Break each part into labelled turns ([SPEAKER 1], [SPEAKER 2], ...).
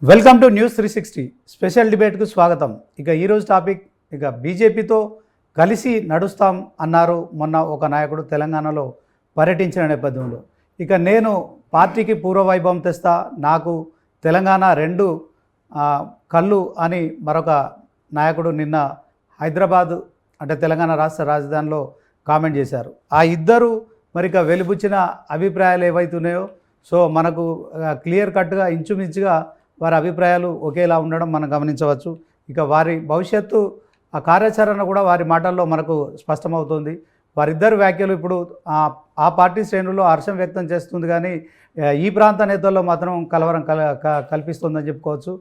[SPEAKER 1] Welcome to news 360 special డిబేట్కు స్వాగతం. ఈరోజు topic బీజేపీతో కలిసి నడుస్తాం అన్నారు మొన్న ఒక నాయకుడు తెలంగాణలో పర్యటించిన నేపథ్యంలో. నేను పార్టీకి పూర్వవైభవం తెస్తా, నాకు తెలంగాణ రెండు కళ్ళు అని మరొక నాయకుడు నిన్న హైదరాబాద్ అంటే తెలంగాణ రాష్ట్ర రాజధానిలో కామెంట్ చేశారు. ఆ ఇద్దరు వెలిబుచ్చిన అభిప్రాయాలు ఏవైతున్నాయో సో మనకు క్లియర్ కట్గా ఇంచుమించుగా వారి అభిప్రాయాలు ఒకేలా ఉండడం మనం గమనించవచ్చు. వారి భవిష్యత్తు ఆ కార్యాచరణ కూడా వారి మాటల్లో మనకు స్పష్టమవుతుంది. వారిద్దరు వ్యాఖ్యలు ఇప్పుడు ఆ పార్టీ శ్రేణుల్లో హర్షం వ్యక్తం చేస్తుంది, కానీ ఈ ప్రాంత నేతల్లో మాత్రం కలవరం కల్పిస్తుందని చెప్పుకోవచ్చు.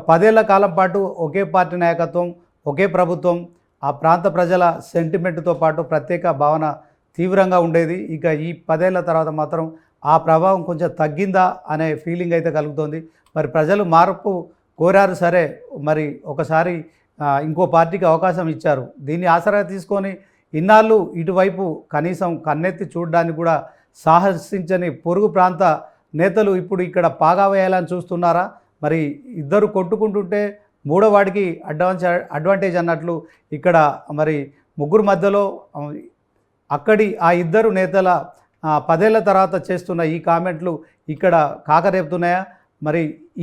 [SPEAKER 1] 10 ఏళ్ల కాలం పాటు ఒకే పార్టీ నాయకత్వం, ఒకే ప్రభుత్వం, ఆ ప్రాంత ప్రజల సెంటిమెంట్తో పాటు ప్రత్యేక భావన తీవ్రంగా ఉండేది. ఈ 10 ఏళ్ల తర్వాత మాత్రం ఆ ప్రభావం కొంచెం తగ్గిందా అనే ఫీలింగ్ అయితే కలుగుతుంది. ప్రజలు మార్పు కోరారు, సరే ఒకసారి ఇంకో పార్టీకి అవకాశం ఇచ్చారు. దీన్ని ఆసరాగా తీసుకొని ఇన్నాళ్ళు ఇటువైపు కనీసం కన్నెత్తి చూడడానికి కూడా సాహసించని పొరుగు ప్రాంత నేతలు ఇప్పుడు ఇక్కడ పాగా వేయాలని చూస్తున్నారా? ఇద్దరు కొట్టుకుంటుంటే మూడో వాడికి అడ్వాంటేజ్ అన్నట్లు ఇక్కడ ముగ్గురు మధ్యలో అక్కడి ఆ ఇద్దరు నేతల 10 ఏళ్ల తర్వాత చేస్తున్న ఈ కామెంట్లు ఇక్కడ కాకరేపుతున్నాయా?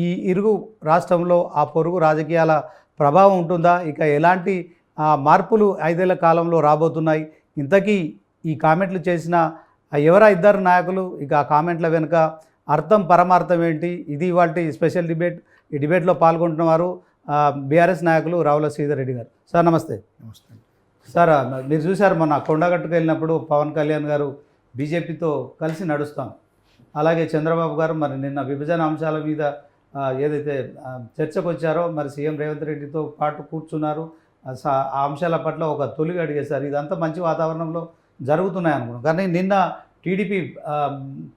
[SPEAKER 1] ఈ ఇరుగు రాష్ట్రంలో ఆ పొరుగు రాజకీయాల ప్రభావం ఉంటుందా? ఎలాంటి మార్పులు 5 ఏళ్ల కాలంలో రాబోతున్నాయి? ఇంతకీ ఈ కామెంట్లు చేసిన ఎవరా ఇద్దరు నాయకులు? ఆ కామెంట్ల వెనుక అర్థం పరమార్థం ఏంటి? ఇది ఇవాల్టి స్పెషల్ డిబేట్. ఈ డిబేట్లో పాల్గొంటున్నవారు బీఆర్ఎస్ నాయకులు రావుల శ్రీధర్ రెడ్డి గారు. సార్ నమస్తే.
[SPEAKER 2] నమస్తే
[SPEAKER 1] సార్, మీరు చూశారు మొన్న కొండగట్టుకు వెళ్ళినప్పుడు పవన్ కళ్యాణ్ గారు బీజేపీతో కలిసి నడుస్తాం, అలాగే చంద్రబాబు గారు నిన్న విభజన అంశాల మీద ఏదైతే చర్చకు వచ్చారో సీఎం రేవంత్ రెడ్డితో పాటు కూర్చున్నారు. ఆ అంశాల పట్ల ఒక తొలిగా అడిగేశారు. ఇదంతా మంచి వాతావరణంలో జరుగుతున్నాయి అనుకున్నాం, కానీ నిన్న టీడీపీ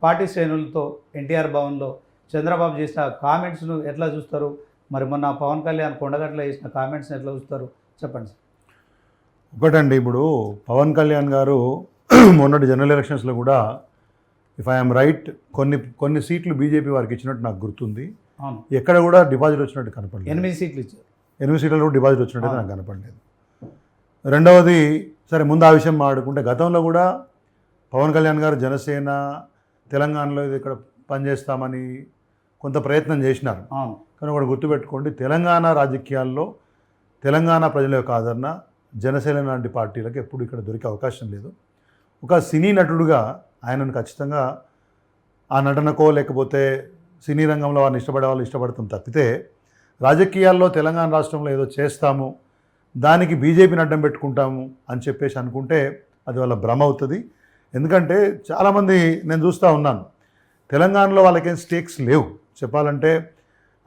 [SPEAKER 1] పార్టీ శ్రేణులతో ఎన్టీఆర్ భవన్లో చంద్రబాబు చేసిన కామెంట్స్ను ఎట్లా చూస్తారు? మొన్న పవన్ కళ్యాణ్ కొండగట్టులో చేసిన కామెంట్స్ని ఎట్లా చూస్తారు చెప్పండి సార్.
[SPEAKER 2] ఒకటండి, ఇప్పుడు పవన్ కళ్యాణ్ గారు మొన్నటి జనరల్ ఎలక్షన్స్లో కూడా ఇఫ్ ఐఎమ్ రైట్ కొన్ని సీట్లు బీజేపీ వారికి ఇచ్చినట్టు నాకు గుర్తుంది. ఎక్కడ కూడా డిపాజిట్ వచ్చినట్టు కనపడలేదు.
[SPEAKER 1] 8 సీట్లు ఇచ్చారు.
[SPEAKER 2] 8 సీట్లలో కూడా డిపాజిట్ వచ్చినట్టు నాకు కనపడలేదు. రెండవది, సరే ముందు ఆ విషయం మాట్లాడుకుంటే, గతంలో కూడా పవన్ కళ్యాణ్ గారు జనసేన తెలంగాణలో ఇక్కడ పనిచేస్తామని కొంత ప్రయత్నం చేసినారు. కానీ ఒకటి గుర్తుపెట్టుకోండి, తెలంగాణ రాజకీయాల్లో తెలంగాణ ప్రజల యొక్క ఆదరణ జనసేన లాంటి పార్టీలకు ఎప్పుడు ఇక్కడ దొరికే అవకాశం లేదు. ఒక సినీ నటుడుగా ఆయనను ఖచ్చితంగా ఆ నటనకో లేకపోతే సినీ రంగంలో వారిని ఇష్టపడే వాళ్ళు ఇష్టపడతాం తప్పితే, రాజకీయాల్లో తెలంగాణ రాష్ట్రంలో ఏదో చేస్తాము, దానికి బీజేపీని అడ్డం పెట్టుకుంటాము అని చెప్పేసి అనుకుంటే అది వాళ్ళ భ్రమ అవుతుంది. ఎందుకంటే చాలామంది నేను చూస్తూ ఉన్నాను, తెలంగాణలో వాళ్ళకేం స్టేక్స్ లేవు. చెప్పాలంటే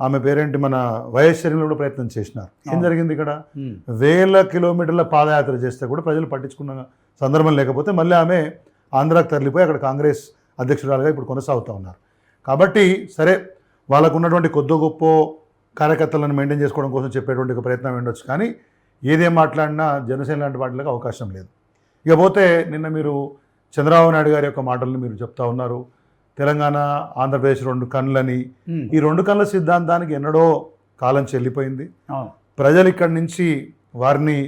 [SPEAKER 2] ఆమె పేరేంటి, మన వైఎస్ షర్మిల కూడా ప్రయత్నం చేసినారు. ఏం జరిగింది ఇక్కడ? 1000 కిలోమీటర్ల పాదయాత్ర చేస్తే కూడా ప్రజలు పట్టించుకున్న సందర్భం లేకపోతే మళ్ళీ ఆమె ఆంధ్రాకు తరలిపోయి అక్కడ కాంగ్రెస్ అధ్యక్షురాలుగా ఇప్పుడు కొనసాగుతూ ఉన్నారు. కాబట్టి సరే, వాళ్ళకు ఉన్నటువంటి కొద్ది గొప్ప కార్యకర్తలను మెయింటైన్ చేసుకోవడం కోసం చెప్పేటువంటి ఒక ప్రయత్నం ఉండొచ్చు, కానీ ఏదేం మాట్లాడినా జనసేన లాంటి వాటికి అవకాశం లేదు. ఇకపోతే నిన్న మీరు చంద్రబాబు నాయుడు గారి యొక్క మాటలను మీరు చెప్తా ఉన్నారు, తెలంగాణ ఆంధ్రప్రదేశ్ 2 కన్నులని. ఈ 2 కన్నుల సిద్ధాంతానికి ఎన్నడో కాలం చెల్లిపోయింది. ప్రజలు ఇక్కడి నుంచి వారిని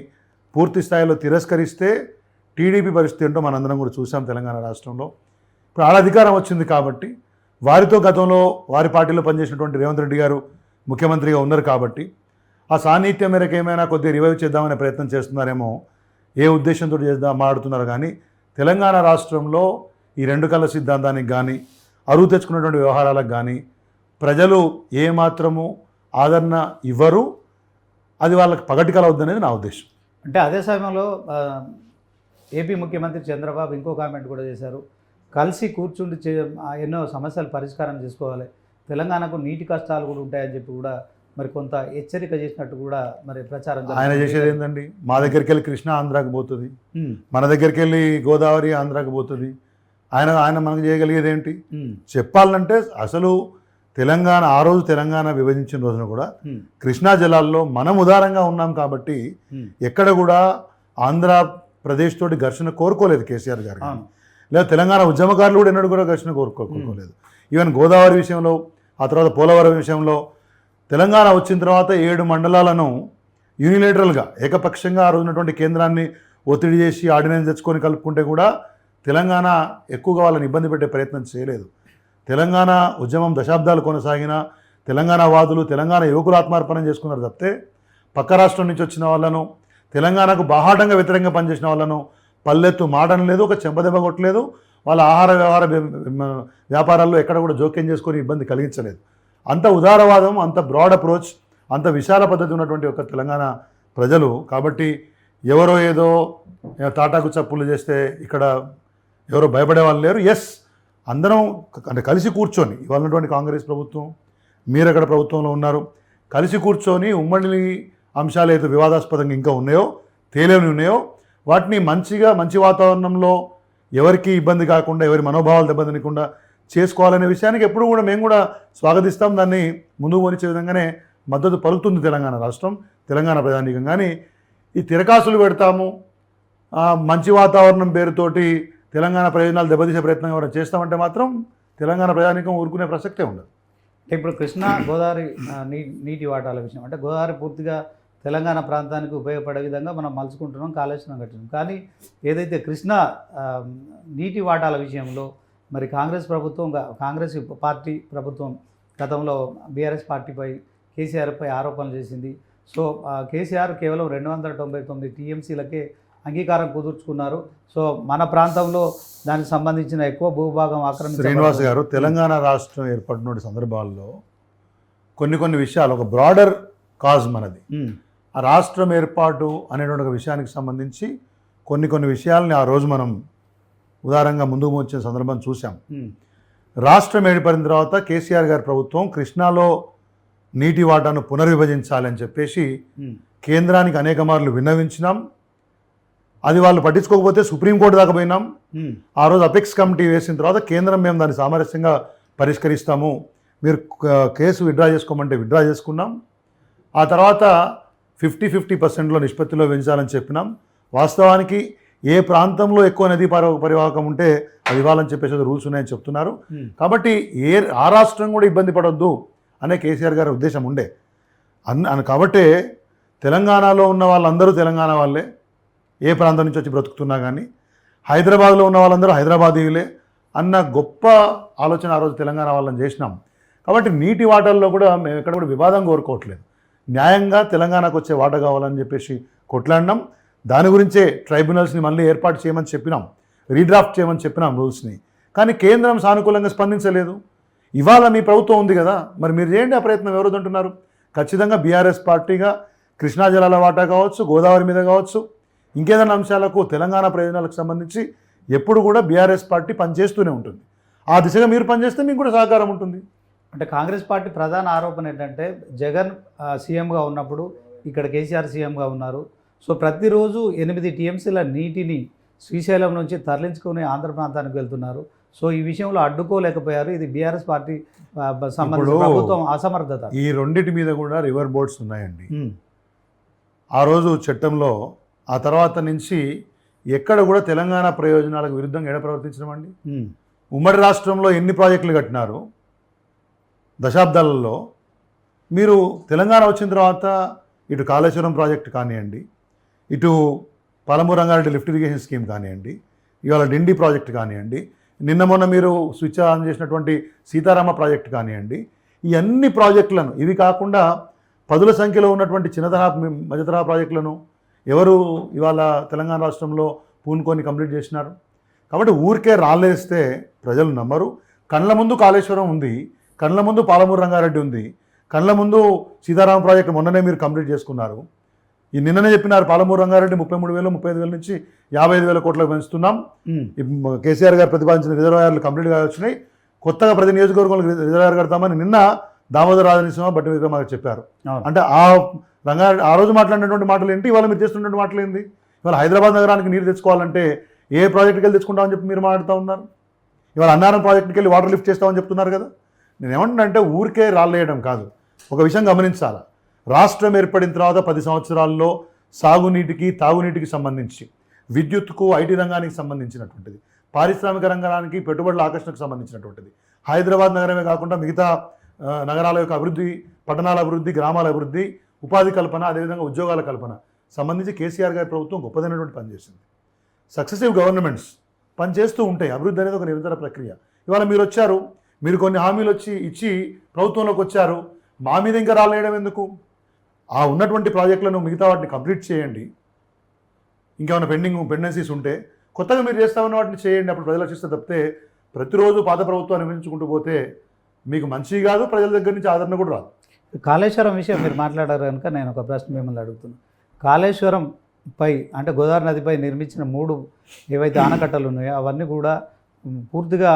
[SPEAKER 2] పూర్తి స్థాయిలో తిరస్కరిస్తే టీడీపీ పరిస్థితి ఏంటో మనందరం కూడా చూసాం తెలంగాణ రాష్ట్రంలో. ఇప్పుడు ఆడ అధికారం వచ్చింది కాబట్టి వారితో గతంలో వారి పార్టీలో పనిచేసినటువంటి రేవంత్ రెడ్డి గారు ముఖ్యమంత్రిగా ఉన్నారు కాబట్టి ఆ సాన్నిహిత్యం మేరకు ఏమైనా కొద్దిగా రివైవ్ చేద్దామనే ప్రయత్నం చేస్తున్నారేమో, ఏ ఉద్దేశంతో మాట్లాడుతున్నారు. కానీ తెలంగాణ రాష్ట్రంలో ఈ 2 కళ్ళ సిద్ధాంతానికి కానీ అరువు తెచ్చుకున్నటువంటి వ్యవహారాలకు కానీ ప్రజలు ఏమాత్రము ఆదరణ ఇవ్వరు. అది వాళ్ళకి పగటి కలవద్దనేది నా ఉద్దేశం.
[SPEAKER 1] అంటే అదే సమయంలో ఏపీ ముఖ్యమంత్రి చంద్రబాబు ఇంకో కామెంట్ కూడా చేశారు, కలిసి కూర్చుండి ఎన్నో సమస్యలు పరిష్కారం చేసుకోవాలి, తెలంగాణకు నీటి కష్టాలు కూడా ఉంటాయని చెప్పి కూడా కొంత హెచ్చరిక చేసినట్టు కూడా ప్రచారం.
[SPEAKER 2] ఆయన చేసేది ఏంటండి, మా దగ్గరికి వెళ్ళి కృష్ణా ఆంధ్రాకి పోతుంది, మన దగ్గరికి వెళ్ళి గోదావరి ఆంధ్రాకి పోతుంది. ఆయన మనకు చేయగలిగేది ఏంటి? చెప్పాలంటే అసలు తెలంగాణ ఆ రోజు తెలంగాణ విభజించిన రోజున కూడా కృష్ణా జలాల్లో మనం ఉదారంగా ఉన్నాం కాబట్టి ఎక్కడ కూడా ఆంధ్రప్రదేశ్ తోటి ఘర్షణ కోరుకోలేదు కేసీఆర్ గారు, లేదా తెలంగాణ ఉద్యమకారులు కూడా ఎన్నడూ కూడా ఘర్షణ కోరుకోలేదు. ఈవెన్ గోదావరి విషయంలో, ఆ తర్వాత పోలవరం విషయంలో తెలంగాణ వచ్చిన తర్వాత 7 మండలాలను యూనిలేటరల్గా ఏకపక్షంగా ఆ రోజున్నటువంటి కేంద్రాన్ని ఒత్తిడి చేసి ఆర్డినెన్స్ తెచ్చుకొని కలుపుకుంటే కూడా తెలంగాణ ఎక్కువగా వాళ్ళని ఇబ్బంది పెట్టే ప్రయత్నం చేయలేదు. తెలంగాణ ఉద్యమం దశాబ్దాలు కొనసాగిన తెలంగాణ వాదులు తెలంగాణ యువకులు ఆత్మార్పణం చేసుకున్నారు తప్పితే పక్క రాష్ట్రం నుంచి వచ్చిన వాళ్ళను తెలంగాణకు బాహాటంగా వ్యతిరేకంగా పనిచేసిన వాళ్ళను పల్లెత్తు మాటం లేదు, ఒక చెంపదెబ్బ కొట్టలేదు, వాళ్ళ ఆహార వ్యవహార వ్యాపారాల్లో ఎక్కడ కూడా జోక్యం చేసుకొని ఇబ్బంది కలిగించలేదు. అంత ఉదారవాదం, అంత బ్రాడ్ అప్రోచ్, అంత విశాల పద్ధతి ఉన్నటువంటి ఒక తెలంగాణ ప్రజలు. కాబట్టి ఎవరో ఏదో తాటాకు చప్పులు చేస్తే ఇక్కడ ఎవరో భయపడే వాళ్ళు లేరు. ఎస్, అందరం అంటే కలిసి కూర్చొని ఇవాళ ఉన్నటువంటి కాంగ్రెస్ ప్రభుత్వం, మీరు ఎక్కడ ప్రభుత్వంలో ఉన్నారు, కలిసి కూర్చొని ఉమ్మడి అంశాలు అయితే వివాదాస్పదంగా ఇంకా ఉన్నాయో, తేలేని ఉన్నాయో వాటిని మంచి వాతావరణంలో ఎవరికి ఇబ్బంది కాకుండా, ఎవరి మనోభావాలు దెబ్బతినకుండా చేసుకోవాలనే విషయానికి ఎప్పుడు కూడా మేము కూడా స్వాగతిస్తాం. దాన్ని ముందుకు పోనిచ్చే విధంగానే మద్దతు పలుకుతుంది తెలంగాణ రాష్ట్రం, తెలంగాణ ప్రజానీకం. కానీ ఈ తిరకాసులు పెడతాము, మంచి వాతావరణం పేరుతోటి తెలంగాణ ప్రయోజనాలు దెబ్బతీసే ప్రయత్నం ఎవరైనా చేస్తామంటే మాత్రం తెలంగాణ ప్రజానీకం ఊరుకునే ప్రసక్తే ఉండదు.
[SPEAKER 1] ఇప్పుడు కృష్ణా గోదావరి నీటి వాటాల విషయం అంటే గోదావరి పూర్తిగా తెలంగాణ ప్రాంతానికి ఉపయోగపడే విధంగా మనం మలుచుకుంటున్నాం, కాళేశ్వరం కట్టినాం. కానీ ఏదైతే కృష్ణా నీటి వాటాల విషయంలో మరి కాంగ్రెస్ పార్టీ ప్రభుత్వం గతంలో బీఆర్ఎస్ పార్టీపై కేసీఆర్పై ఆరోపణలు చేసింది. సో కేసీఆర్ కేవలం 299 టీఎంసీలకే అంగీకారం కుదుర్చుకున్నారు. సో మన ప్రాంతంలో దానికి సంబంధించిన ఎక్కువ భూభాగం ఆక్రమించారు.
[SPEAKER 2] శ్రీనివాస్ గారు, తెలంగాణ రాష్ట్రం ఏర్పడిన సందర్భాల్లో కొన్ని విషయాలు, ఒక బ్రాడర్ కాజ్ మనది. ఆ రాష్ట్రం ఏర్పాటు అనేటువంటి ఒక విషయానికి సంబంధించి కొన్ని విషయాలని ఆ రోజు మనం ఉదారంగా ముందుకు వచ్చిన సందర్భం చూసాం. రాష్ట్రం ఏర్పడిన తర్వాత కేసీఆర్ గారి ప్రభుత్వం కృష్ణాలో నీటి వాటాను పునర్విభజించాలని చెప్పేసి కేంద్రానికి అనేక మార్లు విన్నవించినాం. అది వాళ్ళు పట్టించుకోకపోతే సుప్రీంకోర్టు దాకా పోయినాం. ఆ రోజు అపెక్స్ కమిటీ వేసిన తర్వాత కేంద్రం మేము దాన్ని సామరస్యంగా పరిష్కరిస్తాము, మీరు కేసు విత్డ్రా చేసుకోమంటే విత్డ్రా చేసుకున్నాం. ఆ తర్వాత 50-50% నిష్పత్తిలో పెంచాలని చెప్పినాం. వాస్తవానికి ఏ ప్రాంతంలో ఎక్కువ నదీ పరివాహకం ఉంటే అది ఇవ్వాలని చెప్పేసి రూల్స్ ఉన్నాయని చెప్తున్నారు. కాబట్టి ఆ రాష్ట్రం కూడా ఇబ్బంది పడొద్దు అనే కేసీఆర్ గారి ఉద్దేశం ఉండే. కాబట్టి తెలంగాణలో ఉన్న వాళ్ళందరూ తెలంగాణ వాళ్ళే, ఏ ప్రాంతం నుంచి వచ్చి బ్రతుకుతున్నా కానీ, హైదరాబాద్లో ఉన్న వాళ్ళందరూ హైదరాబాదీయులే అన్న గొప్ప ఆలోచన ఆ రోజు తెలంగాణ వాళ్ళని చేసినాం. కాబట్టి నీటి వాటాల్లో కూడా మేము ఎక్కడ కూడా వివాదం కోరుకోవట్లేదు, న్యాయంగా తెలంగాణకు వచ్చే వాటా కావాలని చెప్పేసి కొట్లాడినాం. దాని గురించే ట్రైబ్యునల్స్ని మళ్ళీ ఏర్పాటు చేయమని చెప్పినాం, రీడ్రాఫ్ట్ చేయమని చెప్పినాం రూల్స్ని. కానీ కేంద్రం సానుకూలంగా స్పందించలేదు. ఇవాళ మీ ప్రభుత్వం ఉంది కదా, మరి మీరు చేయండి ఆ ప్రయత్నం. ఎవరు అంటున్నారు? ఖచ్చితంగా బీఆర్ఎస్ పార్టీగా కృష్ణా జలాల వాటా కావచ్చు, గోదావరి మీద కావచ్చు, ఇంకేదైనా అంశాలకు తెలంగాణ ప్రయోజనాలకు సంబంధించి ఎప్పుడు కూడా బీఆర్ఎస్ పార్టీ పనిచేస్తూనే ఉంటుంది. ఆ దిశగా మీరు పనిచేస్తే మీకు కూడా సహకారం ఉంటుంది.
[SPEAKER 1] అంటే కాంగ్రెస్ పార్టీ ప్రధాన ఆరోపణ ఏంటంటే జగన్ సీఎంగా ఉన్నప్పుడు ఇక్కడ కేసీఆర్ సీఎంగా ఉన్నారు. సో ప్రతిరోజు 8 టీఎంసీల నీటిని శ్రీశైలం నుంచి తరలించుకొని ఆంధ్ర ప్రాంతానికి వెళ్తున్నారు. సో ఈ విషయంలో అడ్డుకోలేకపోయారు. ఇది బీఆర్ఎస్ పార్టీ సంబంధించిన ప్రభుత్వం అసమర్థత.
[SPEAKER 2] ఈ రెండింటి మీద కూడా రివర్ బోర్డ్స్ ఉన్నాయండి. ఆ రోజు చట్టంలో ఆ తర్వాత నుంచి ఎక్కడ కూడా తెలంగాణ ప్రయోజనాలకు విరుద్ధంగా ఎడ ప్రవర్తించడం. ఉమ్మడి రాష్ట్రంలో ఎన్ని ప్రాజెక్టులు కట్టినారు దశాబ్దాలలో. మీరు తెలంగాణ వచ్చిన తర్వాత ఇటు కాళేశ్వరం ప్రాజెక్టు కానివ్వండి, ఇటు Palamuru Rangareddy lift irrigation scheme కానివ్వండి, ఇవాళ డిండి ప్రాజెక్టు కానివ్వండి, నిన్న మొన్న మీరు స్విచ్ ఆన్ చేసినటువంటి సీతారామ ప్రాజెక్టు కానివ్వండి, ఈ అన్ని ప్రాజెక్టులను, ఇవి కాకుండా పదుల సంఖ్యలో ఉన్నటువంటి చిన్న తరహా మధ్య తరహా ప్రాజెక్టులను ఎవరు ఇవాళ తెలంగాణ రాష్ట్రంలో పూనుకొని కంప్లీట్ చేసినారు. కాబట్టి ఊరికే రాళ్ళేస్తే ప్రజలు నమ్మరు. కళ్ళ ముందు కాళేశ్వరం ఉంది, కళ్ళ ముందు పాలమూరు రంగారెడ్డి ఉంది, కళ్ళ ముందు సీతారామ ప్రాజెక్టు మొన్ననే మీరు కంప్లీట్ చేసుకున్నారు. ఈ నిన్ననే చెప్పినారు పాలమూరు రంగారెడ్డి 33,000, 35,000 నుంచి 55,000 కోట్లకు పెంచుతున్నాం. కేసీఆర్ గారు ప్రతిపాదించిన రిజర్వాయర్లు కంప్లీట్గా వచ్చినాయి. కొత్తగా ప్రతి నియోజకవర్గంలో రిజర్వాయర్ కడతామని నిన్న దామోదర రాజనరసింహ బట్టి విక్రమార్క చెప్పారు. అంటే ఆ రోజు మాట్లాడినటువంటి మాటలు ఏంటి, ఇవాళ మీరు చేస్తున్నటువంటి మాటలు ఏంటి? ఇవాళ హైదరాబాద్ నగరానికి నీరు తెచ్చుకోవాలంటే ఏ ప్రాజెక్టుకి వెళ్ళి తెచ్చుకుంటామని చెప్పి మీరు మాట్లాడుతూ ఉన్నారు. ఇవాళ అన్నారం ప్రాజెక్టుకి వెళ్ళి వాటర్ లిఫ్ట్ చేస్తామని చెప్తున్నారు కదా. నేను ఏమంటున్నానంటే ఊరికే రాళ్ళేయడం కాదు, ఒక విషయం గమనించాలి. రాష్ట్రం ఏర్పడిన తర్వాత 10 సంవత్సరాల్లో సాగునీటికి, తాగునీటికి సంబంధించి, విద్యుత్కు, ఐటీ రంగానికి సంబంధించినటువంటిది, పారిశ్రామిక రంగానికి, పెట్టుబడుల ఆకర్షణకు సంబంధించినటువంటిది, హైదరాబాద్ నగరమే కాకుండా మిగతా నగరాల యొక్క అభివృద్ధి, పట్టణాల అభివృద్ధి, గ్రామాల అభివృద్ధి, ఉపాధి కల్పన, అదేవిధంగా ఉద్యోగాల కల్పన సంబంధించి కేసీఆర్ గారి ప్రభుత్వం గొప్పదైనటువంటి పనిచేసింది. సక్సెసివ్ గవర్నమెంట్స్ పనిచేస్తూ ఉంటాయి. అభివృద్ధి అనేది ఒక నిరంతర ప్రక్రియ. ఇవాళ మీరు వచ్చారు, మీరు కొన్ని హామీలు ఇచ్చి ప్రభుత్వంలోకి వచ్చారు, మా మీద ఇంకా రాలేయడం ఎందుకు? ఆ ఉన్నటువంటి ప్రాజెక్టులను మిగతా వాటిని కంప్లీట్ చేయండి. ఇంకేమైనా పెండెన్సీస్ ఉంటే కొత్తగా మీరు చేస్తామన్న వాటిని చేయండి. అప్పుడు ప్రజలు రక్షిస్తే తప్పితే ప్రతిరోజు పాత ప్రభుత్వాన్ని విమర్శించుకుంటూ పోతే మీకు మంచి కాదు, ప్రజల దగ్గర నుంచి ఆదరణ కూడా రాదు.
[SPEAKER 1] కాళేశ్వరం విషయం మీరు మాట్లాడారు కనుక నేను ఒక ప్రశ్న మిమ్మల్ని అడుగుతున్నాను. కాళేశ్వరం పై అంటే గోదావరి నదిపై నిర్మించిన 3 ఏవైతే ఆనకట్టలు ఉన్నాయో అవన్నీ కూడా పూర్తిగా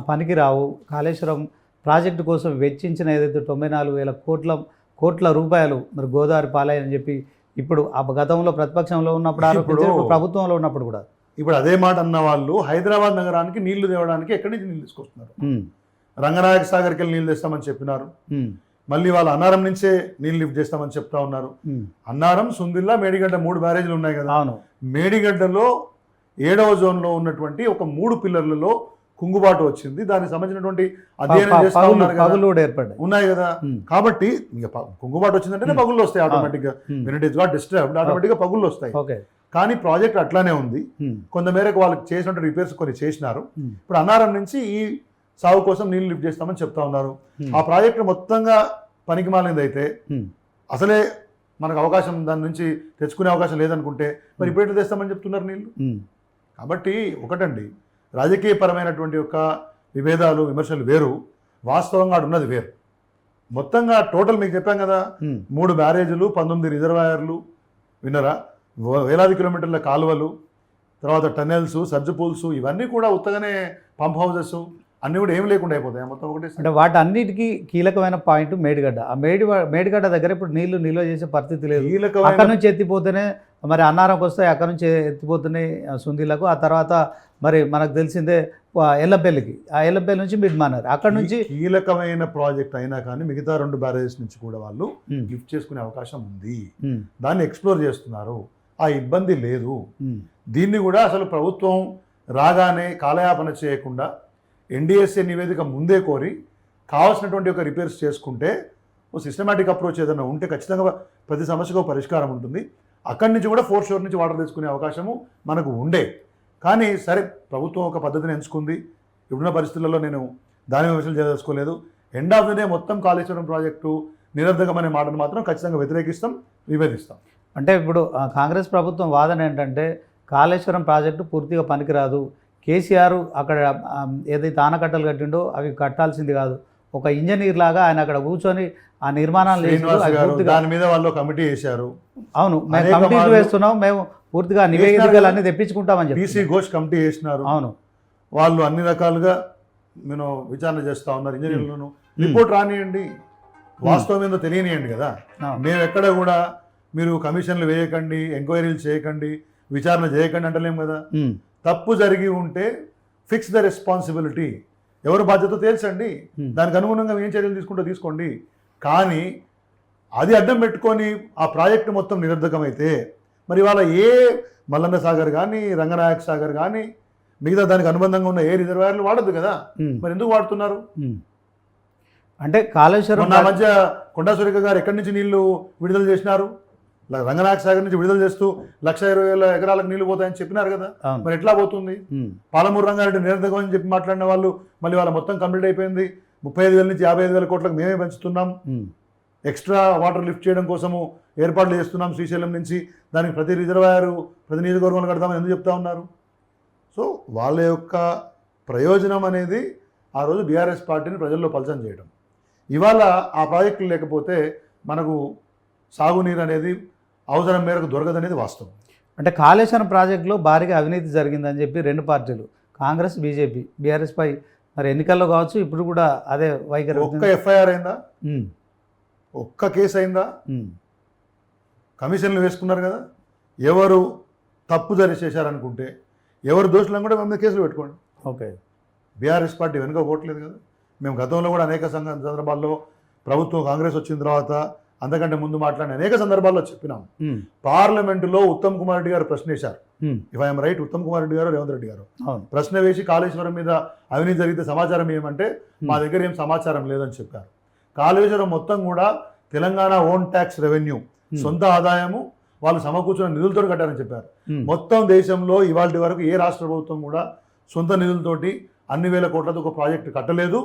[SPEAKER 1] పనికి రావు. కాళేశ్వరం ప్రాజెక్టు కోసం వెచ్చించిన ఏదైతే 94,000 కోట్ల రూపాయలు మరి గోదావరి పాలయ్యని చెప్పి ఇప్పుడు ఆ గతంలో ప్రతిపక్షంలో ఉన్నప్పుడు ఆరోపించారు, ప్రభుత్వంలో ఉన్నప్పుడు కూడా.
[SPEAKER 2] ఇప్పుడు అదే మాట అన్న వాళ్ళు హైదరాబాద్ నగరానికి నీళ్లు తేవడానికి ఎక్కడి నుంచి నీళ్ళు తీసుకొస్తున్నారు? రంగనాయక సాగర్కి వెళ్ళి నీళ్ళు తెస్తామని చెప్పినారు. మళ్ళీ వాళ్ళు అన్నారం నుంచే నీళ్ళు లిఫ్ట్ చేస్తామని చెప్తా ఉన్నారు. అన్నారం, సుందిల్లా, మేడిగడ్డ 3 బ్యారేజీలు ఉన్నాయి కదా. మేడిగడ్డలో 7వ జోన్లో ఉన్నటువంటి ఒక 3 పిల్లర్లలో కుంగుబాటు వచ్చింది. దానికి సంబంధించినటువంటి అధ్యయనం చేస్తా ఉన్నారు కదా, ఉన్నాయి కదా. కాబట్టి కుంగుబాటు వచ్చిందంటే పగుళ్ళు వస్తాయి ఆటోమేటిక్గా. When it is got disturbed ఆటోమేటిక్గా పగుళ్ళు వస్తాయి. కానీ ప్రాజెక్ట్ అట్లానే ఉంది. కొంతమేరకు వాళ్ళకి చేసినట్టు రిపేర్స్ కొన్ని చేసినారు. ఇప్పుడు అన్నారం నుంచి ఈ సాగు కోసం నీళ్లు లిఫ్ట్ చేస్తామని చెప్తా ఉన్నారు. ఆ ప్రాజెక్టు మొత్తంగా పనికి మాలింది అయితే అసలే మనకు అవకాశం దాని నుంచి తెచ్చుకునే అవకాశం లేదనుకుంటే మరి ఇప్పుడు తెస్తామని చెప్తున్నారు నీళ్ళు. కాబట్టి ఒకటండి, రాజకీయపరమైనటువంటి యొక్క విభేదాలు, విమర్శలు వేరు, వాస్తవంగా ఉన్నది వేరు. మొత్తంగా టోటల్ మీకు చెప్పాం కదా, 3 బ్యారేజీలు, 19 రిజర్వాయర్లు, విన్నరా, వేలాది కిలోమీటర్ల కాలువలు, తర్వాత టన్నెల్స్, సర్జ్ పూల్స్, ఇవన్నీ కూడా ఉత్తగానే పంప్ హౌజెస్ అన్నీ కూడా ఏం లేకుండా అయిపోతాయి మొత్తం ఒకటి.
[SPEAKER 1] అంటే వాటి అన్నిటికీ కీలకమైన పాయింట్ మేడిగడ్డ. ఆ మేడిగడ్డ దగ్గర ఇప్పుడు నీళ్లు నిల్వ చేసే పరిస్థితి లేదు. అక్కడ నుంచి ఎత్తిపోతేనే మరి అన్నారంకి వస్తాయి, అక్కడ నుంచి ఎత్తిపోతున్నాయి సుందిలకు. ఆ తర్వాత మరి మనకు తెలిసిందే ఎల్లపల్లికి, ఆ ఎల్లపల్లి నుంచి మిడ్మానర్, అక్కడ నుంచి
[SPEAKER 2] కీలకమైన ప్రాజెక్ట్ అయినా కానీ మిగతా 2 బ్యారేజెస్ నుంచి కూడా వాళ్ళు లిఫ్ట్ చేసుకునే అవకాశం ఉంది. దాన్ని ఎక్స్ప్లోర్ చేస్తున్నారు. ఆ ఇబ్బంది లేదు. దీన్ని కూడా అసలు ప్రభుత్వం రాగానే కాలయాపన చేయకుండా ఎన్డీఎస్ఏ నివేదిక ముందే కోరి కావాల్సినటువంటి ఒక రిపేర్స్ చేసుకుంటే ఓ సిస్టమేటిక్ అప్రోచ్ ఏదైనా ఉంటే ఖచ్చితంగా ప్రతి సమస్యకు పరిష్కారం ఉంటుంది. అక్కడి నుంచి కూడా 4 షోర్ నుంచి వాటర్ తెచ్చుకునే అవకాశము మనకు ఉండే. కానీ సరే, ప్రభుత్వం ఒక పద్ధతిని ఎంచుకుంది. ఇప్పుడున్న పరిస్థితులలో నేను దాని విమర్శలు చేసుకోలేదు. ఎండ్ ఆఫ్ ది డే మొత్తం కాళేశ్వరం ప్రాజెక్టు నిరర్ధకమనే మాటను మాత్రం ఖచ్చితంగా వ్యతిరేకిస్తాం, విభేదిస్తాం.
[SPEAKER 1] అంటే ఇప్పుడు కాంగ్రెస్ ప్రభుత్వం వాదన ఏంటంటే కాళేశ్వరం ప్రాజెక్టు పూర్తిగా పనికిరాదు, కేసీఆర్ అక్కడ ఏదైతే ఆనకట్టలు కట్టిండో అవి కట్టాల్సింది కాదు, ఒక ఇంజనీర్ లాగా ఆయన అక్కడ కూర్చొని ఆ నిర్మాణాలు
[SPEAKER 2] దాని మీద వాళ్ళు కమిటీ వేశారు.
[SPEAKER 1] అవును, మేము కమిటీలు వేస్తున్నాం, మేము పూర్తిగా నివేదికలు అన్ని తెప్పించుకుంటామని చెప్పి
[SPEAKER 2] పీసీ ఘోష్ కమిటీ వేసినారు.
[SPEAKER 1] అవును,
[SPEAKER 2] వాళ్ళు అన్ని రకాలుగా విచారణ చేస్తూ ఉన్నారు. ఇంజనీర్లను రిపోర్ట్ రానియండి, వాస్తవం ఏందో తెలియనియండి కదా. మేము ఎక్కడ కూడా మీరు కమిషన్లు వేయకండి, ఎంక్వైరీలు చేయకండి, విచారణ చేయకండి అంటలేం కదా. తప్పు జరిగి ఉంటే ఫిక్స్ ద రెస్పాన్సిబిలిటీ, ఎవరు బాధ్యత తేల్చండి, దానికి అనుగుణంగా ఏం చర్యలు తీసుకుంటూ తీసుకోండి. కానీ అది అడ్డం పెట్టుకొని ఆ ప్రాజెక్టు మొత్తం నిరర్ధకమైతే మరి వాళ్ళ మల్లన్న సాగర్ కానీ, రంగనాయక సాగర్ కానీ, మిగతా దానికి అనుబంధంగా ఉన్న రిజర్వాయర్లు వాడద్దు కదా. మరి ఎందుకు వాడుతున్నారు?
[SPEAKER 1] అంటే కాళేశ్వరం
[SPEAKER 2] నా మధ్య కొండా సురేఖ గారు ఎక్కడి నుంచి నీళ్లు విడుదల చేసినారు? రంగనాయక సాగర్ నుంచి విడుదల చేస్తూ 1,20,000 ఎకరాలకు నీళ్లు పోతాయని చెప్పినారు కదా. మరి ఎట్లా పోతుంది? పాలమూరు రంగారెడ్డి నిరర్ధకం అని చెప్పి మాట్లాడిన వాళ్ళు మళ్ళీ వాళ్ళ మొత్తం కంప్లీట్ అయిపోయింది. 35,000 నుంచి 55,000 కోట్లకు మేమే పెంచుతున్నాం. ఎక్స్ట్రా వాటర్ లిఫ్ట్ చేయడం కోసము ఏర్పాట్లు చేస్తున్నాం శ్రీశైలం నుంచి. దానికి ప్రతి రిజర్వాయరు ప్రతి నియోజకవర్గంలో కడతామని ఎందుకు చెప్తా ఉన్నారు? సో వాళ్ళ యొక్క ప్రయోజనం అనేది ఆ రోజు బీఆర్ఎస్ పార్టీని ప్రజల్లో పలచన చేయడం. ఇవాళ ఆ ప్రాజెక్టులు లేకపోతే మనకు సాగునీరు అనేది అవసరం మేరకు దొరకదనేది వాస్తవం.
[SPEAKER 1] అంటే కాళేశ్వరం ప్రాజెక్టులో భారీగా అవినీతి జరిగిందని చెప్పి 2 పార్టీలు, కాంగ్రెస్, బీజేపీ, బీఆర్ఎస్ పై మరి ఎన్నికల్లో కావచ్చు ఇప్పుడు కూడా అదే వైఖరి.
[SPEAKER 2] ఒక్క ఎఫ్ఐఆర్ అయిందా? ఒక్క కేసు అయిందా? కమిషన్లు వేసుకున్నారు కదా. ఎవరు తప్పు చేశారనుకుంటే ఎవరు దోషులను కూడా మేము కేసులు పెట్టుకోండి.
[SPEAKER 1] ఓకే,
[SPEAKER 2] బీఆర్ఎస్ పార్టీ వెనుక పోవట్లేదు కదా. మేము గతంలో కూడా అనేక సందర్భాల్లో ప్రభుత్వం కాంగ్రెస్ వచ్చిన తర్వాత అంతకంటే ముందు మాట్లాడిన అనేక సందర్భాల్లో చెప్పినాం. పార్లమెంటులో ఉత్తమ్ కుమార్ రెడ్డి గారు ప్రశ్న వేశారు. If I'm right, Uttam Kumar Reddy గారు, రేవంత్ రెడ్డి గారు ప్రశ్న వేసి కాళేశ్వరం మీద అవినీతి జరిగితే సమాచారం ఏమంటే మా దగ్గర ఏం సమాచారం లేదని చెప్పారు. కాళేశ్వరం మొత్తం కూడా తెలంగాణ ఓన్ ట్యాక్స్ రెవెన్యూ, సొంత ఆదాయము వాళ్ళు సమకూర్చున్న నిధులతో కట్టారని చెప్పారు. మొత్తం దేశంలో ఇవాళ వరకు ఏ రాష్ట్ర ప్రభుత్వం కూడా సొంత నిధులతోటి అన్ని వేల కోట్లతో ఒక ప్రాజెక్టు కట్టలేదు.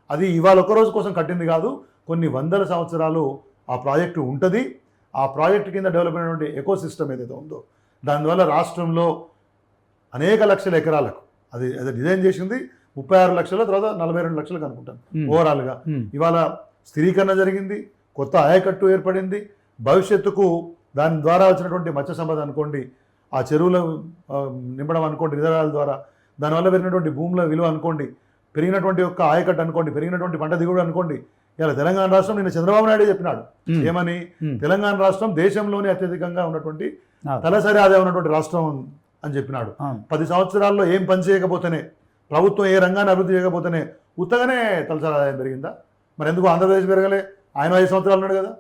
[SPEAKER 2] అది ఇవాళ ఒక రోజు కోసం కట్టింది కాదు, కొన్ని వందల సంవత్సరాలు ఆ ప్రాజెక్టు ఉంటుంది. ఆ ప్రాజెక్టు కింద డెవలప్ అయినటువంటి ఎకో సిస్టమ్ ఏదైతే ఉందో దానివల్ల రాష్ట్రంలో అనేక లక్షల ఎకరాలకు అది డిజైన్ చేసింది 36 లక్షల, తర్వాత 42 లక్షలకు అనుకుంటాను ఓవరాల్గా. ఇవాళ స్థిరీకరణ జరిగింది, కొత్త ఆయకట్టు ఏర్పడింది. భవిష్యత్తుకు దాని ద్వారా వచ్చినటువంటి మత్స్య సంపద అనుకోండి, ఆ చెరువుల నింపడం అనుకోండి, రిజర్వాయర్ల ద్వారా దానివల్ల పెరిగినటువంటి భూముల విలువ అనుకోండి, పెరిగినటువంటి యొక్క ఆయకట్టు అనుకోండి, పెరిగినటువంటి పంట దిగుబడి అనుకోండి. ఇలా తెలంగాణ రాష్ట్రం నిన్న చంద్రబాబు నాయుడు చెప్పినాడు ఏమని, తెలంగాణ రాష్ట్రం దేశంలోనే అత్యధికంగా ఉన్నటువంటి తలసరి ఆదాయం ఉన్నటువంటి రాష్ట్రం అని చెప్పినాడు. 10 సంవత్సరాల్లో ఏం పని చేయకపోతేనే, ప్రభుత్వం ఏ రంగాన్ని అభివృద్ధి చేయకపోతేనే ఉత్తగానే తలసరి ఆదాయం పెరిగిందా? మరి ఎందుకు ఆంధ్రప్రదేశ్ పెరగలే? ఆయన 5 సంవత్సరాలు ఉన్నాడు కదా,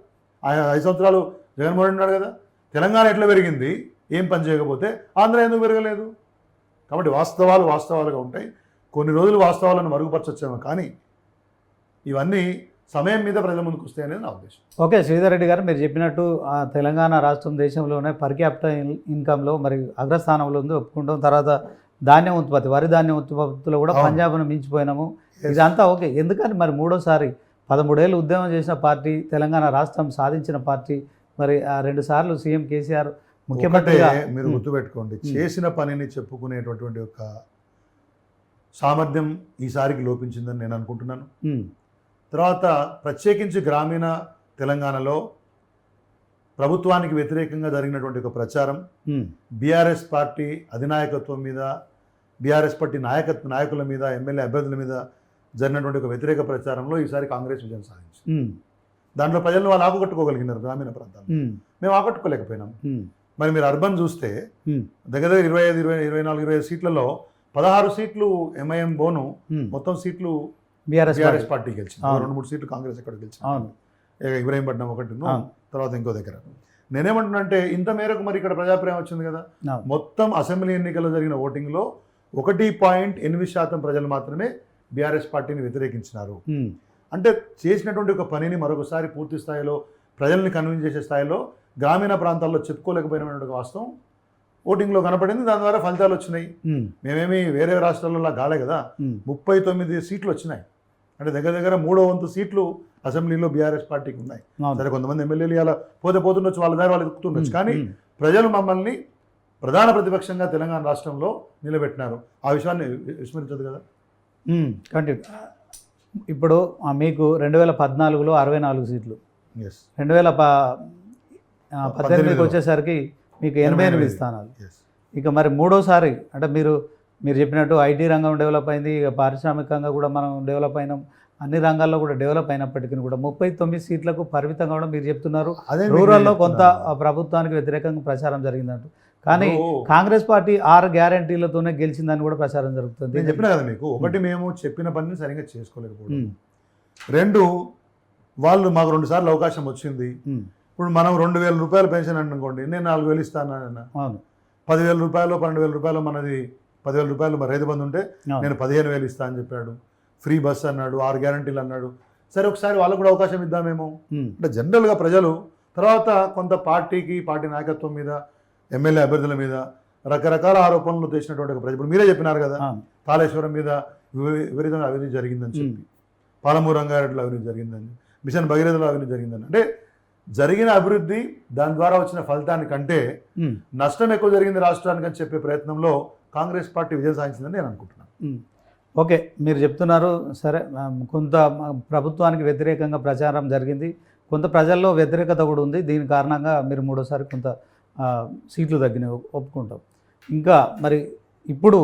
[SPEAKER 2] ఆయన 5 సంవత్సరాలు జగన్మోహన్ రెడ్డి ఉన్నాడు కదా. తెలంగాణ ఎట్లా పెరిగింది ఏం పని చేయకపోతే, ఆంధ్ర ఎందుకు పెరగలేదు? కాబట్టి వాస్తవాలుగా ఉంటాయి. కొన్ని రోజులు వాస్తవాలను మరుగుపరచొచ్చాము, కానీ ఇవన్నీ సమయం మీద ప్రజల ముందుకు వస్తాయి అనేది నా ఉద్దేశం.
[SPEAKER 1] ఓకే శ్రీధర్ రెడ్డి గారు, మీరు చెప్పినట్టు తెలంగాణ రాష్ట్రం దేశంలోనే పర్ క్యాపిటల్ ఇన్కంలో మరి అగ్రస్థానంలో ఉంది, ఒప్పుకుంటాం. తర్వాత ధాన్యం ఉత్పత్తి, వరి ధాన్యం ఉత్పత్తిలో కూడా పంజాబ్ను మించిపోయినాము. ఇదంతా ఓకే. ఎందుకని మరి మూడోసారి 13 ఏళ్ళు ఉద్యమం చేసిన పార్టీ, తెలంగాణ రాష్ట్రం సాధించిన పార్టీ, మరి 2 సార్లు సీఎం కేసీఆర్ ముఖ్యమంత్రిగా.
[SPEAKER 2] మీరు గుర్తుపెట్టుకోండి, చేసిన పనిని చెప్పుకునేటటువంటి ఒక సామర్థ్యం ఈసారికి లోపించిందని నేను అనుకుంటున్నాను. తర్వాత ప్రత్యేకించి గ్రామీణ తెలంగాణలో ప్రభుత్వానికి వ్యతిరేకంగా జరిగినటువంటి ఒక ప్రచారం, బీఆర్ఎస్ పార్టీ అధినాయకత్వం మీద, బీఆర్ఎస్ పార్టీ నాయకుల మీద, ఎమ్మెల్యే అభ్యర్థుల మీద జరిగినటువంటి ఒక వ్యతిరేక ప్రచారంలో ఈసారి కాంగ్రెస్ విజయం సాధించింది. దాంట్లో ప్రజలను వాళ్ళు ఆకట్టుకోగలిగినారు. గ్రామీణ ప్రాంతాల్లో మేము ఆకట్టుకోలేకపోయినాం. మరి మీరు అర్బన్ చూస్తే దగ్గర 25 సీట్లలో 16 సీట్లు ఎంఐఎం బోను, మొత్తం సీట్లు బీఆర్ఎస్ పార్టీ గెలిచింది. 2-3 సీట్లు కాంగ్రెస్ ఎక్కడ గెలిచింది, ఇబ్రాహీంపట్నం ఒకటి, తర్వాత ఇంకో దగ్గర. నేనేమంటున్నా అంటే ఇంత మేరకు మరి ఇక్కడ ప్రజాప్రయం వచ్చింది కదా. మొత్తం అసెంబ్లీ ఎన్నికల్లో జరిగిన ఓటింగ్లో 1.8% ప్రజలు మాత్రమే బీఆర్ఎస్ పార్టీని వ్యతిరేకించినారు. అంటే చేసినటువంటి ఒక పనిని మరొకసారి పూర్తి స్థాయిలో ప్రజల్ని కన్విన్స్ చేసే స్థాయిలో గ్రామీణ ప్రాంతాల్లో చెప్పుకోలేకపోయినటువంటి వాస్తవం ఓటింగ్లో కనపడింది. దాని ద్వారా ఫలితాలు వచ్చినాయి. మేమేమి వేరే రాష్ట్రాలలో కాలే కదా. 39 సీట్లు వచ్చినాయి. అంటే దగ్గర 3వ వంతు సీట్లు అసెంబ్లీలో బీఆర్ఎస్ పార్టీకి ఉన్నాయి. సరే, కొంతమంది ఎమ్మెల్యేలు ఇలా పోతుండొచ్చు, వాళ్ళ దారి వాళ్ళు ఎక్కుతుండొచ్చు, కానీ ప్రజలు మమ్మల్ని ప్రధాన ప్రతిపక్షంగా తెలంగాణ రాష్ట్రంలో నిలబెట్టినారు. ఆ విషయాన్ని విస్మరించదు కదా.
[SPEAKER 1] ఇప్పుడు మీకు 2014లో 64 సీట్లు, 2018కి వచ్చేసరికి మీకు 88 స్థానాలు. ఇక మరి మూడోసారి అంటే మీరు చెప్పినట్టు ఐటీ రంగం డెవలప్ అయింది, ఇక పారిశ్రామికంగా కూడా మనం డెవలప్ అయినాం, అన్ని రంగాల్లో కూడా డెవలప్ అయినప్పటికీ కూడా 39 సీట్లకు పరిమితంగా కూడా మీరు చెప్తున్నారు. రూరల్లో కొంత ప్రభుత్వానికి వ్యతిరేకంగా ప్రచారం జరిగిందంటూ, కానీ కాంగ్రెస్ పార్టీ 6 గ్యారంటీలతోనే గెలిచిందని కూడా ప్రచారం జరుగుతుంది.
[SPEAKER 2] నేను చెప్పిన కదా మీకు, ఒకటి మేము చెప్పిన పనిని సరిగ్గా చేసుకోలేకపోవడం, 2 వాళ్ళు మాకు 2 సార్లు అవకాశం వచ్చింది. ఇప్పుడు మనం 2,000 రూపాయలు పెన్షన్ అనుకోండి, నేను 4,000 ఇస్తాను. 10,000 రూపాయలు 12,000 రూపాయలు మనది 10,000 రూపాయలు మరి రైతు బంధు ఉంటే నేను 15,000 ఇస్తా అని చెప్పాడు. ఫ్రీ బస్ అన్నాడు, 6 గ్యారంటీలు అన్నాడు. సరే, ఒకసారి వాళ్ళకు కూడా అవకాశం ఇద్దామేమో అంటే జనరల్గా ప్రజలు. తర్వాత కొంత పార్టీ నాయకత్వం మీద, ఎమ్మెల్యే అభ్యర్థుల మీద రకరకాల ఆరోపణలు చేసినటువంటి ఒక ప్రజలు. ఇప్పుడు మీరే చెప్పినారు కదా, కాళేశ్వరం మీద విపరీతంగా అవినీతి జరిగిందని చెప్పి, పాలమూరు రంగారెడ్డిలో అవినీతి జరిగిందని, మిషన్ భగీరథలో అవినీతి జరిగిందని. అంటే జరిగిన అభివృద్ధి, దాని ద్వారా వచ్చిన ఫలితానికంటే నష్టం ఎక్కువ జరిగింది రాష్ట్రానికి అని చెప్పే ప్రయత్నంలో కాంగ్రెస్ పార్టీ విజయం సాధించిందని నేను అనుకుంటున్నాను.
[SPEAKER 1] ఓకే, మీరు చెప్తున్నారు. సరే, కొంత ప్రభుత్వానికి వ్యతిరేకంగా ప్రచారం జరిగింది, కొంత ప్రజల్లో వ్యతిరేకత కూడా ఉంది. దీని కారణంగా మీరు మూడోసారి కొంత సీట్లు తగ్గినవి ఒప్పుకుంటాం. ఇంకా మరి ఇప్పుడు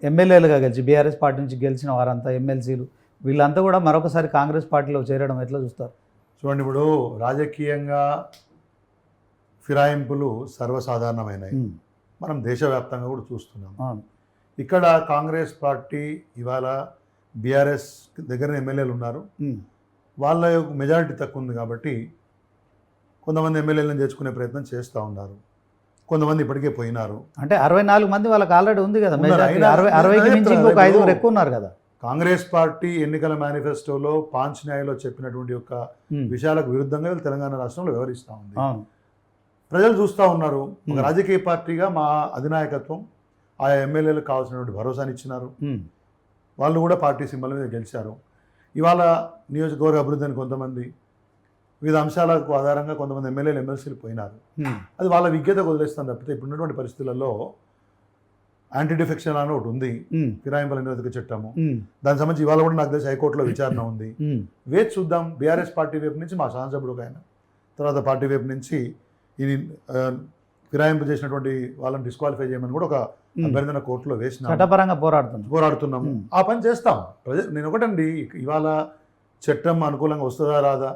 [SPEAKER 1] ఎమ్మెల్యేలుగా గెలిచి బీఆర్ఎస్ పార్టీ నుంచి గెలిచిన వారంతా ఎమ్మెల్సీలు వీళ్ళంతా కూడా మరొకసారి కాంగ్రెస్ పార్టీలో చేరడం ఎట్లా చూస్తారు?
[SPEAKER 2] చూడండి, ఇప్పుడు రాజకీయంగా ఫిరాయింపులు సర్వసాధారణమైనవి, మనం దేశవ్యాప్తంగా కూడా చూస్తున్నాం. ఇక్కడ కాంగ్రెస్ పార్టీ ఇవాళ బీఆర్ఎస్ దగ్గర ఎమ్మెల్యేలు ఉన్నారు, వాళ్ళ మెజారిటీ తక్కువ ఉంది కాబట్టి కొంతమంది ఎమ్మెల్యేలను తెచ్చుకునే ప్రయత్నం చేస్తూ ఉన్నారు. కొంతమంది ఇప్పటికే పోయినారు.
[SPEAKER 1] అంటే 64 మంది వాళ్ళకి ఆల్రెడీ ఉంది కదా, 60కి మించి ఇంకొక 5 ఎక్కువ ఉన్నారు కదా.
[SPEAKER 2] కాంగ్రెస్ పార్టీ ఎన్నికల మేనిఫెస్టోలో పాంచ్న్యాయలో చెప్పినటువంటి యొక్క విషయాలకు విరుద్ధంగా వీళ్ళు తెలంగాణ రాష్ట్రంలో వ్యవహరిస్తూ ఉంది. ప్రజలు చూస్తూ ఉన్నారు. ఒక రాజకీయ పార్టీగా మా అధినాయకత్వం ఆయా ఎమ్మెల్యేలకు కావాల్సినటువంటి భరోసాని ఇచ్చినారు. వాళ్ళు కూడా పార్టీ సింబల్ మీద గెలిచారు. ఇవాళ నియోజకవర్గ అభివృద్ధి అని కొంతమంది వివిధ అంశాలకు ఆధారంగా కొంతమంది ఎమ్మెల్యేలు ఎమ్మెల్సీలు పోయినారు. అది వాళ్ళ విజ్ఞతకు వదిలేస్తాను తప్పితే ఇప్పుడున్నటువంటి పరిస్థితులలో యాంటీ డిఫెక్షన్ అని ఒకటి ఉంది, ఫిరాయింపుల నిరోధక చట్టము. దానికి సంబంధించి ఇవాళ కూడా నాకు తెలిసి హైకోర్టులో విచారణ ఉంది. వేచి చూద్దాం. బీఆర్ఎస్ పార్టీ వైపు నుంచి మా శాసనసభ్యుడు ఒక ఆయన, తర్వాత పార్టీ వైపు నుంచి ఇది ఫిరాయింపు చేసినటువంటి వాళ్ళని డిస్క్వాలిఫై చేయమని కూడా ఒక అభ్యర్థన కోర్టులో వేసిన
[SPEAKER 1] చట్టపరంగా పోరాడుతున్నాము.
[SPEAKER 2] ఆ పని చేస్తాం. నేను ఒకటండి, ఇవాళ చట్టం అనుకూలంగా వస్తుందా రాదా,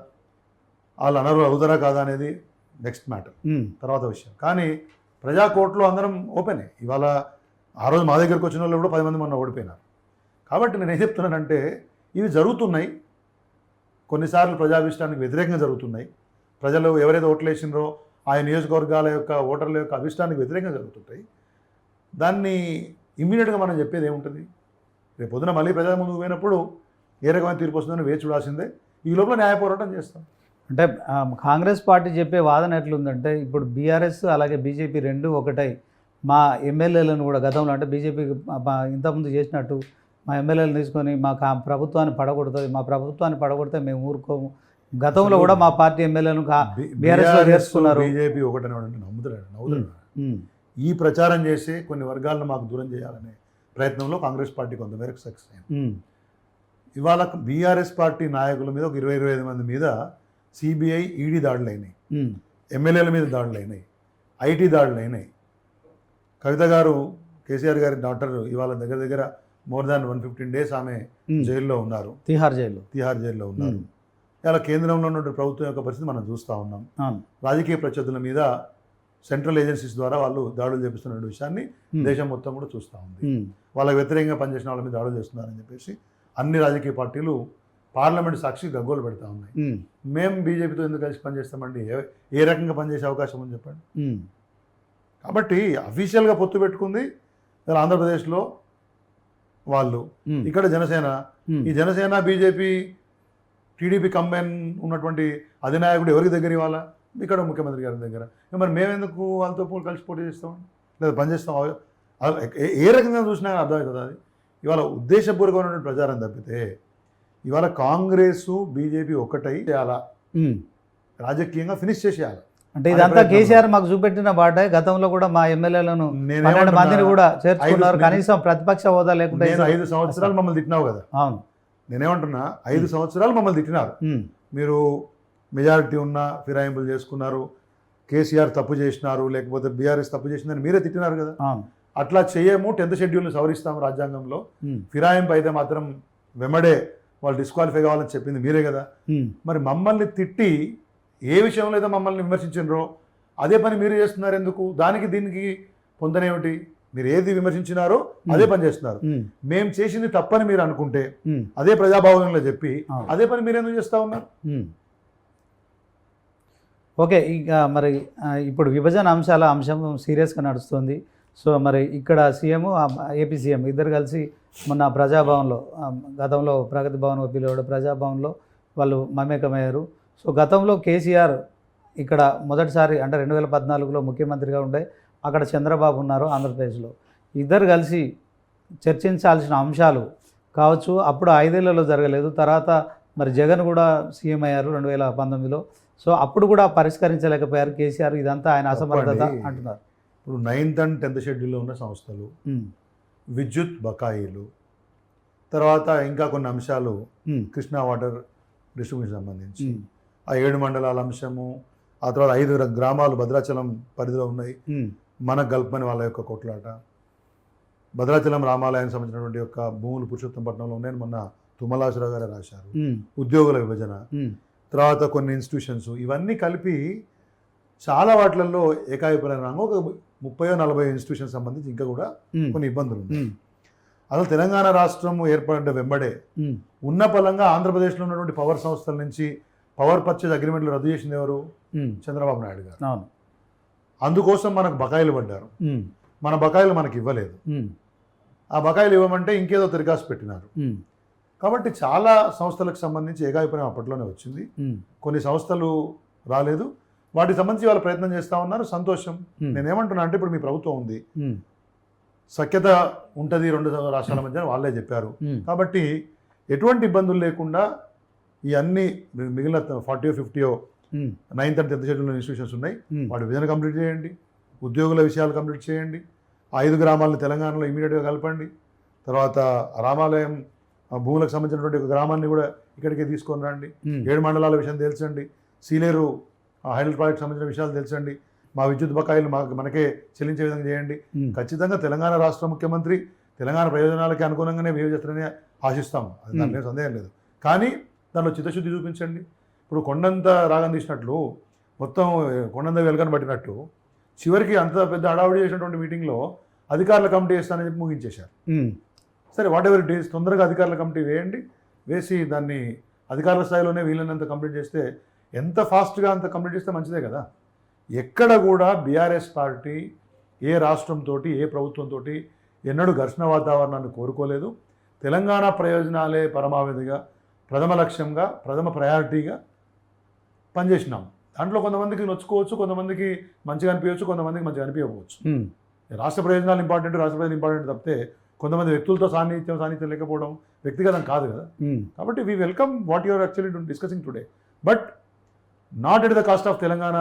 [SPEAKER 2] వాళ్ళు అనర్హులు అవుతారా కాదా అనేది నెక్స్ట్ మ్యాటర్, తర్వాత విషయం. కానీ ప్రజా కోర్టులో అందరం ఓపెనే. ఇవాళ ఆ రోజు మా దగ్గరకు వచ్చిన వాళ్ళు కూడా 10 మంది మొన్న ఓడిపోయినారు. కాబట్టి నేను ఏం చెప్తున్నానంటే ఇవి జరుగుతున్నాయి. కొన్నిసార్లు ప్రజాభిష్టానికి వ్యతిరేకంగా జరుగుతున్నాయి. ప్రజలు ఎవరైతే ఓట్లు వేసినారో ఆయా నియోజకవర్గాల యొక్క ఓటర్ల యొక్క అభిష్టానికి వ్యతిరేకంగా జరుగుతుంటాయి. దాన్ని ఇమ్మీడియట్గా మనం చెప్పేది ఏముంటుంది? రేపు పొద్దున మళ్ళీ ప్రజల ముందుకు పోయినప్పుడు ఏ రకమైన తీర్పు వస్తుందని వేచి చూడాల్సిందే. ఈ లోపల న్యాయ పోరాటం చేస్తాం.
[SPEAKER 1] అంటే కాంగ్రెస్ పార్టీ చెప్పే వాదన ఎట్లుందంటే ఇప్పుడు బీఆర్ఎస్ అలాగే బీజేపీ రెండు ఒకటై మా ఎమ్మెల్యేలను కూడా గతంలో అంటే బీజేపీకి ఇంతకుముందు చేసినట్టు మా ఎమ్మెల్యేలను తీసుకొని మా ప్రభుత్వాన్ని పడగొడుతుంది, మా ప్రభుత్వాన్ని పడగొడితే మేము ఊరుకోము. గతంలో కూడా మా పార్టీ ఎమ్మెల్యేలను బీఆర్ఎస్లో చేసుకున్నారు.
[SPEAKER 2] బీజేపీ ఒకటే నవ్వుతున్నాడు. ఈ ప్రచారం చేసి కొన్ని వర్గాలను మాకు దూరం చేయాలనే ప్రయత్నంలో కాంగ్రెస్ పార్టీ కొంతమేరకు సక్సెస్ అయింది. ఇవాళ బీఆర్ఎస్ పార్టీ నాయకుల మీద ఒక 20-25 మంది మీద సిబిఐ ఈడీ దాడులు అయినాయి, ఎమ్మెల్యేల మీద దాడులు అయినాయి, ఐటీ దాడులు అయినాయి. కవిత గారు కేసీఆర్ గారి డాక్టర్ ఇవాళ దగ్గర దగ్గర మోర్ దాన్ 115 days ఆమె జైల్లో ఉన్నారు, తిహార్ జైల్లో ఉన్నారు. ఇలా కేంద్రంలో ఉన్న ప్రభుత్వం యొక్క పరిస్థితి మనం చూస్తూ ఉన్నాం. రాజకీయ ప్రత్యర్థుల మీద సెంట్రల్ ఏజెన్సీస్ ద్వారా వాళ్ళు దాడులు చేపిస్తున్న విషయాన్ని దేశం మొత్తం కూడా చూస్తూ ఉంది. వాళ్ళకి వ్యతిరేకంగా పనిచేసిన వాళ్ళ మీద దాడులు చేస్తున్నారని చెప్పేసి అన్ని రాజకీయ పార్టీలు పార్లమెంట్ సాక్షి గగ్గోలు పెడతా ఉన్నాయి. మేము బీజేపీతో ఎందుకు కలిసి పనిచేస్తామండి? ఏ రకంగా పనిచేసే అవకాశం ఉంది చెప్పండి. కాబట్టి అఫీషియల్గా పొత్తు పెట్టుకుంది ఆంధ్రప్రదేశ్లో వాళ్ళు, ఇక్కడ జనసేన. ఈ జనసేన బీజేపీ టీడీపీ కంబైన్ ఉన్నటువంటి అధినాయకుడు ఎవరికి దగ్గర ఇవ్వాలా? ఇక్కడ ముఖ్యమంత్రి గారి దగ్గర. మరి మేమెందుకు వాళ్ళతో కలిసి పోటీ చేస్తాం లేదా పనిచేస్తాం? ఏ రకంగా చూసినా అర్థమవుతుంది. అది ఇవాళ ఉద్దేశపూర్వకమైనటువంటి ప్రచారం తప్పితే ఇవాళ కాంగ్రెస్ బీజేపీ ఒక్కటై చేయాలా, రాజకీయంగా ఫినిష్ చేసేయాలి.
[SPEAKER 1] అంటే ఇదంతా కేసీఆర్ మాకు చూపెట్టిన బాట. గతంలో కూడా మా ఎమ్మెల్యేలను 12 మందిని కూడా చేర్చుకున్నారు, కనీసం ప్రతిపక్ష హోదా లేకుండా.
[SPEAKER 2] 5 సంవత్సరాలు మమ్మల్ని తిట్టినావు కదా.
[SPEAKER 1] అవును,
[SPEAKER 2] నేనేమంటున్నా, 5 సంవత్సరాలు మమ్మల్ని తిట్టినారు. మీరు మెజారిటీ ఉన్న ఫిరాయింపులు చేసుకున్నారు, కేసీఆర్ తప్పు చేసినారు, లేకపోతే బీఆర్ఎస్ తప్పు చేసిందని మీరే తిట్టినారు కదా. అట్లా చేయము, 10th షెడ్యూల్ని సవరిస్తాము రాజ్యాంగంలో, ఫిరాయింపు అయితే మాత్రం వెంబడే వాళ్ళు డిస్క్వాలిఫై కావాలని చెప్పింది మీరే కదా. మరి మమ్మల్ని తిట్టి ఏ విషయంలో అయితే మమ్మల్ని విమర్శించినరో అదే పని మీరు చేస్తున్నారు ఎందుకు? దానికి దీనికి పొందనేమిటి? మీరు ఏది విమర్శించినారో అదే పని చేస్తున్నారు. మేము చేసింది తప్పని మీరు అనుకుంటే అదే ప్రజాభావంలో చెప్పి అదే పని మీరు ఎందుకు చేస్తూ ఉన్నారు?
[SPEAKER 1] ఓకే, ఇక మరి ఇప్పుడు విభజన అంశం సీరియస్గా నడుస్తుంది. సో మరి ఇక్కడ సీఎం, ఏపీ సీఎం ఇద్దరు కలిసి మొన్న ప్రజాభవన్లో, గతంలో ప్రగతి భవన్ పిలువడు ప్రజాభవన్లో వాళ్ళు మమేకమయ్యారు. సో గతంలో కేసీఆర్ ఇక్కడ మొదటిసారి అంటే 2014లో ముఖ్యమంత్రిగా ఉండే, అక్కడ చంద్రబాబు ఉన్నారు ఆంధ్రప్రదేశ్లో. ఇద్దరు కలిసి చర్చించాల్సిన అంశాలు కావచ్చు, అప్పుడు 5 ఏళ్లలో జరగలేదు. తర్వాత మరి జగన్ కూడా సీఎం అయ్యారు 2019లో. సో అప్పుడు కూడా పరిష్కరించలేకపోయారు కేసీఆర్. ఇదంతా ఆయన అసమర్థత అంటున్నారు.
[SPEAKER 2] ఇప్పుడు 9th and 10th షెడ్యూల్లో ఉన్న సంస్థలు, విద్యుత్ బకాయిలు, తర్వాత ఇంకా కొన్ని అంశాలు కృష్ణా వాటర్ డిస్ట్రిబ్యూషన్ సంబంధించి ఆ 7 మండలాల అంశము, ఆ తర్వాత 5 గ్రామాలు భద్రాచలం పరిధిలో ఉన్నాయి, మనకు గల్పని వాళ్ళ యొక్క కొట్లాట, భద్రాచలం రామాలయానికి సంబంధించినటువంటి యొక్క భూములు పురుషోత్తంపట్నంలో ఉన్నాయని మొన్న తుమ్మలాశ్వరరావు గారే రాశారు. ఉద్యోగుల విభజన, తర్వాత కొన్ని ఇన్స్టిట్యూషన్స్, ఇవన్నీ కలిపి చాలా వాటిలలో ఏకాభిప్రాయంగా ఒక 30-40 ఇన్స్టిట్యూషన్ సంబంధించి ఇంకా కూడా కొన్ని ఇబ్బందులు ఉన్నాయి. అసలు తెలంగాణ రాష్ట్రం ఏర్పడిన వెంబడే ఉన్న పలంగా ఆంధ్రప్రదేశ్లో ఉన్నటువంటి పవర్ సంస్థల నుంచి పవర్ పర్చేజ్ అగ్రిమెంట్లు రద్దు చేసింది ఎవరు? చంద్రబాబు నాయుడు గారు. అందుకోసం మనకు బకాయిలు పడ్డారు. మన బకాయిలు మనకి ఇవ్వలేదు. ఆ బకాయిలు ఇవ్వమంటే ఇంకేదో తిరగాసు పెట్టినారు. కాబట్టి చాలా సంస్థలకు సంబంధించి ఏకాభిప్రాయం అప్పట్లోనే వచ్చింది. కొన్ని సంస్థలు రాలేదు, వాటికి సంబంధించి వాళ్ళు ప్రయత్నం చేస్తూ ఉన్నారు, సంతోషం. నేనేమంటున్నా అంటే ఇప్పుడు మీ ప్రభుత్వం ఉంది, సఖ్యత ఉంటుంది రెండు రాష్ట్రాల మధ్య వాళ్ళే చెప్పారు. కాబట్టి ఎటువంటి ఇబ్బందులు లేకుండా ఈ అన్ని మిగిలిన 40 or 50 9th and 10th schedule institutions ఉన్నాయి, వాటి విజన్ కంప్లీట్ చేయండి, ఉద్యోగుల విషయాలు కంప్లీట్ చేయండి, 5 గ్రామాలను తెలంగాణలో ఇమీడియట్గా కలపండి, తర్వాత రామాలయం భూములకు సంబంధించినటువంటి ఒక గ్రామాన్ని కూడా ఇక్కడికే తీసుకొని రండి, 7 మండలాల విషయం తెలుసండి, సీలేరు హైడ్రల్ ప్రాజెక్ట్ సంబంధించిన విషయాలు తెలుసండి, మా విద్యుత్ బకాయిలు మనకే చెల్లించే విధంగా చేయండి. ఖచ్చితంగా తెలంగాణ రాష్ట్ర ముఖ్యమంత్రి తెలంగాణ ప్రయోజనాలకి అనుగుణంగానే బిహేవ్ చేస్తారని ఆశిస్తాం, అది దాంట్లో సందేహం లేదు. కానీ దాంట్లో చిత్తశుద్ధి చూపించండి. ఇప్పుడు కొండంత రాగం తీసినట్లు, మొత్తం కొండంత వెలుకని పట్టినట్టు చివరికి అంత పెద్ద హడావుడి చేసినటువంటి మీటింగ్లో అధికారుల కమిటీ వేస్తానని చెప్పి ముగించేశారు. సరే, వాట్ ఎవర్ ఇట్ ఈస్, తొందరగా అధికారుల కమిటీ వేయండి, వేసి దాన్ని అధికారుల స్థాయిలోనే వీళ్ళనంత కంప్లీట్ చేస్తే, ఎంత ఫాస్ట్గా అంత కంప్లీట్ చేస్తే మంచిదే కదా. ఎక్కడ కూడా బీఆర్ఎస్ పార్టీ ఏ రాష్ట్రంతో ఏ ప్రభుత్వంతో ఎన్నడూ ఘర్షణ వాతావరణాన్ని కోరుకోలేదు. తెలంగాణ ప్రయోజనాలే పరమావధిగా, ప్రథమ లక్ష్యంగా, ప్రథమ ప్రయారిటీగా పనిచేసినాం. దాంట్లో కొంతమందికి నొచ్చుకోవచ్చు, కొంతమందికి మంచిగా అనిపించవచ్చు, కొంతమందికి మంచిగా అనిపించవచ్చు. రాష్ట్ర ప్రయోజనాలు ఇంపార్టెంట్, రాష్ట్ర ప్రయోజనాలు ఇంపార్టెంట్ తప్పితే కొంతమంది వ్యక్తులతో సాన్నిహిత్యం లేకపోవడం వ్యక్తిగతం కాదు కదా. కాబట్టి we welcome what you are actually discussing today, but not at the cost of Telangana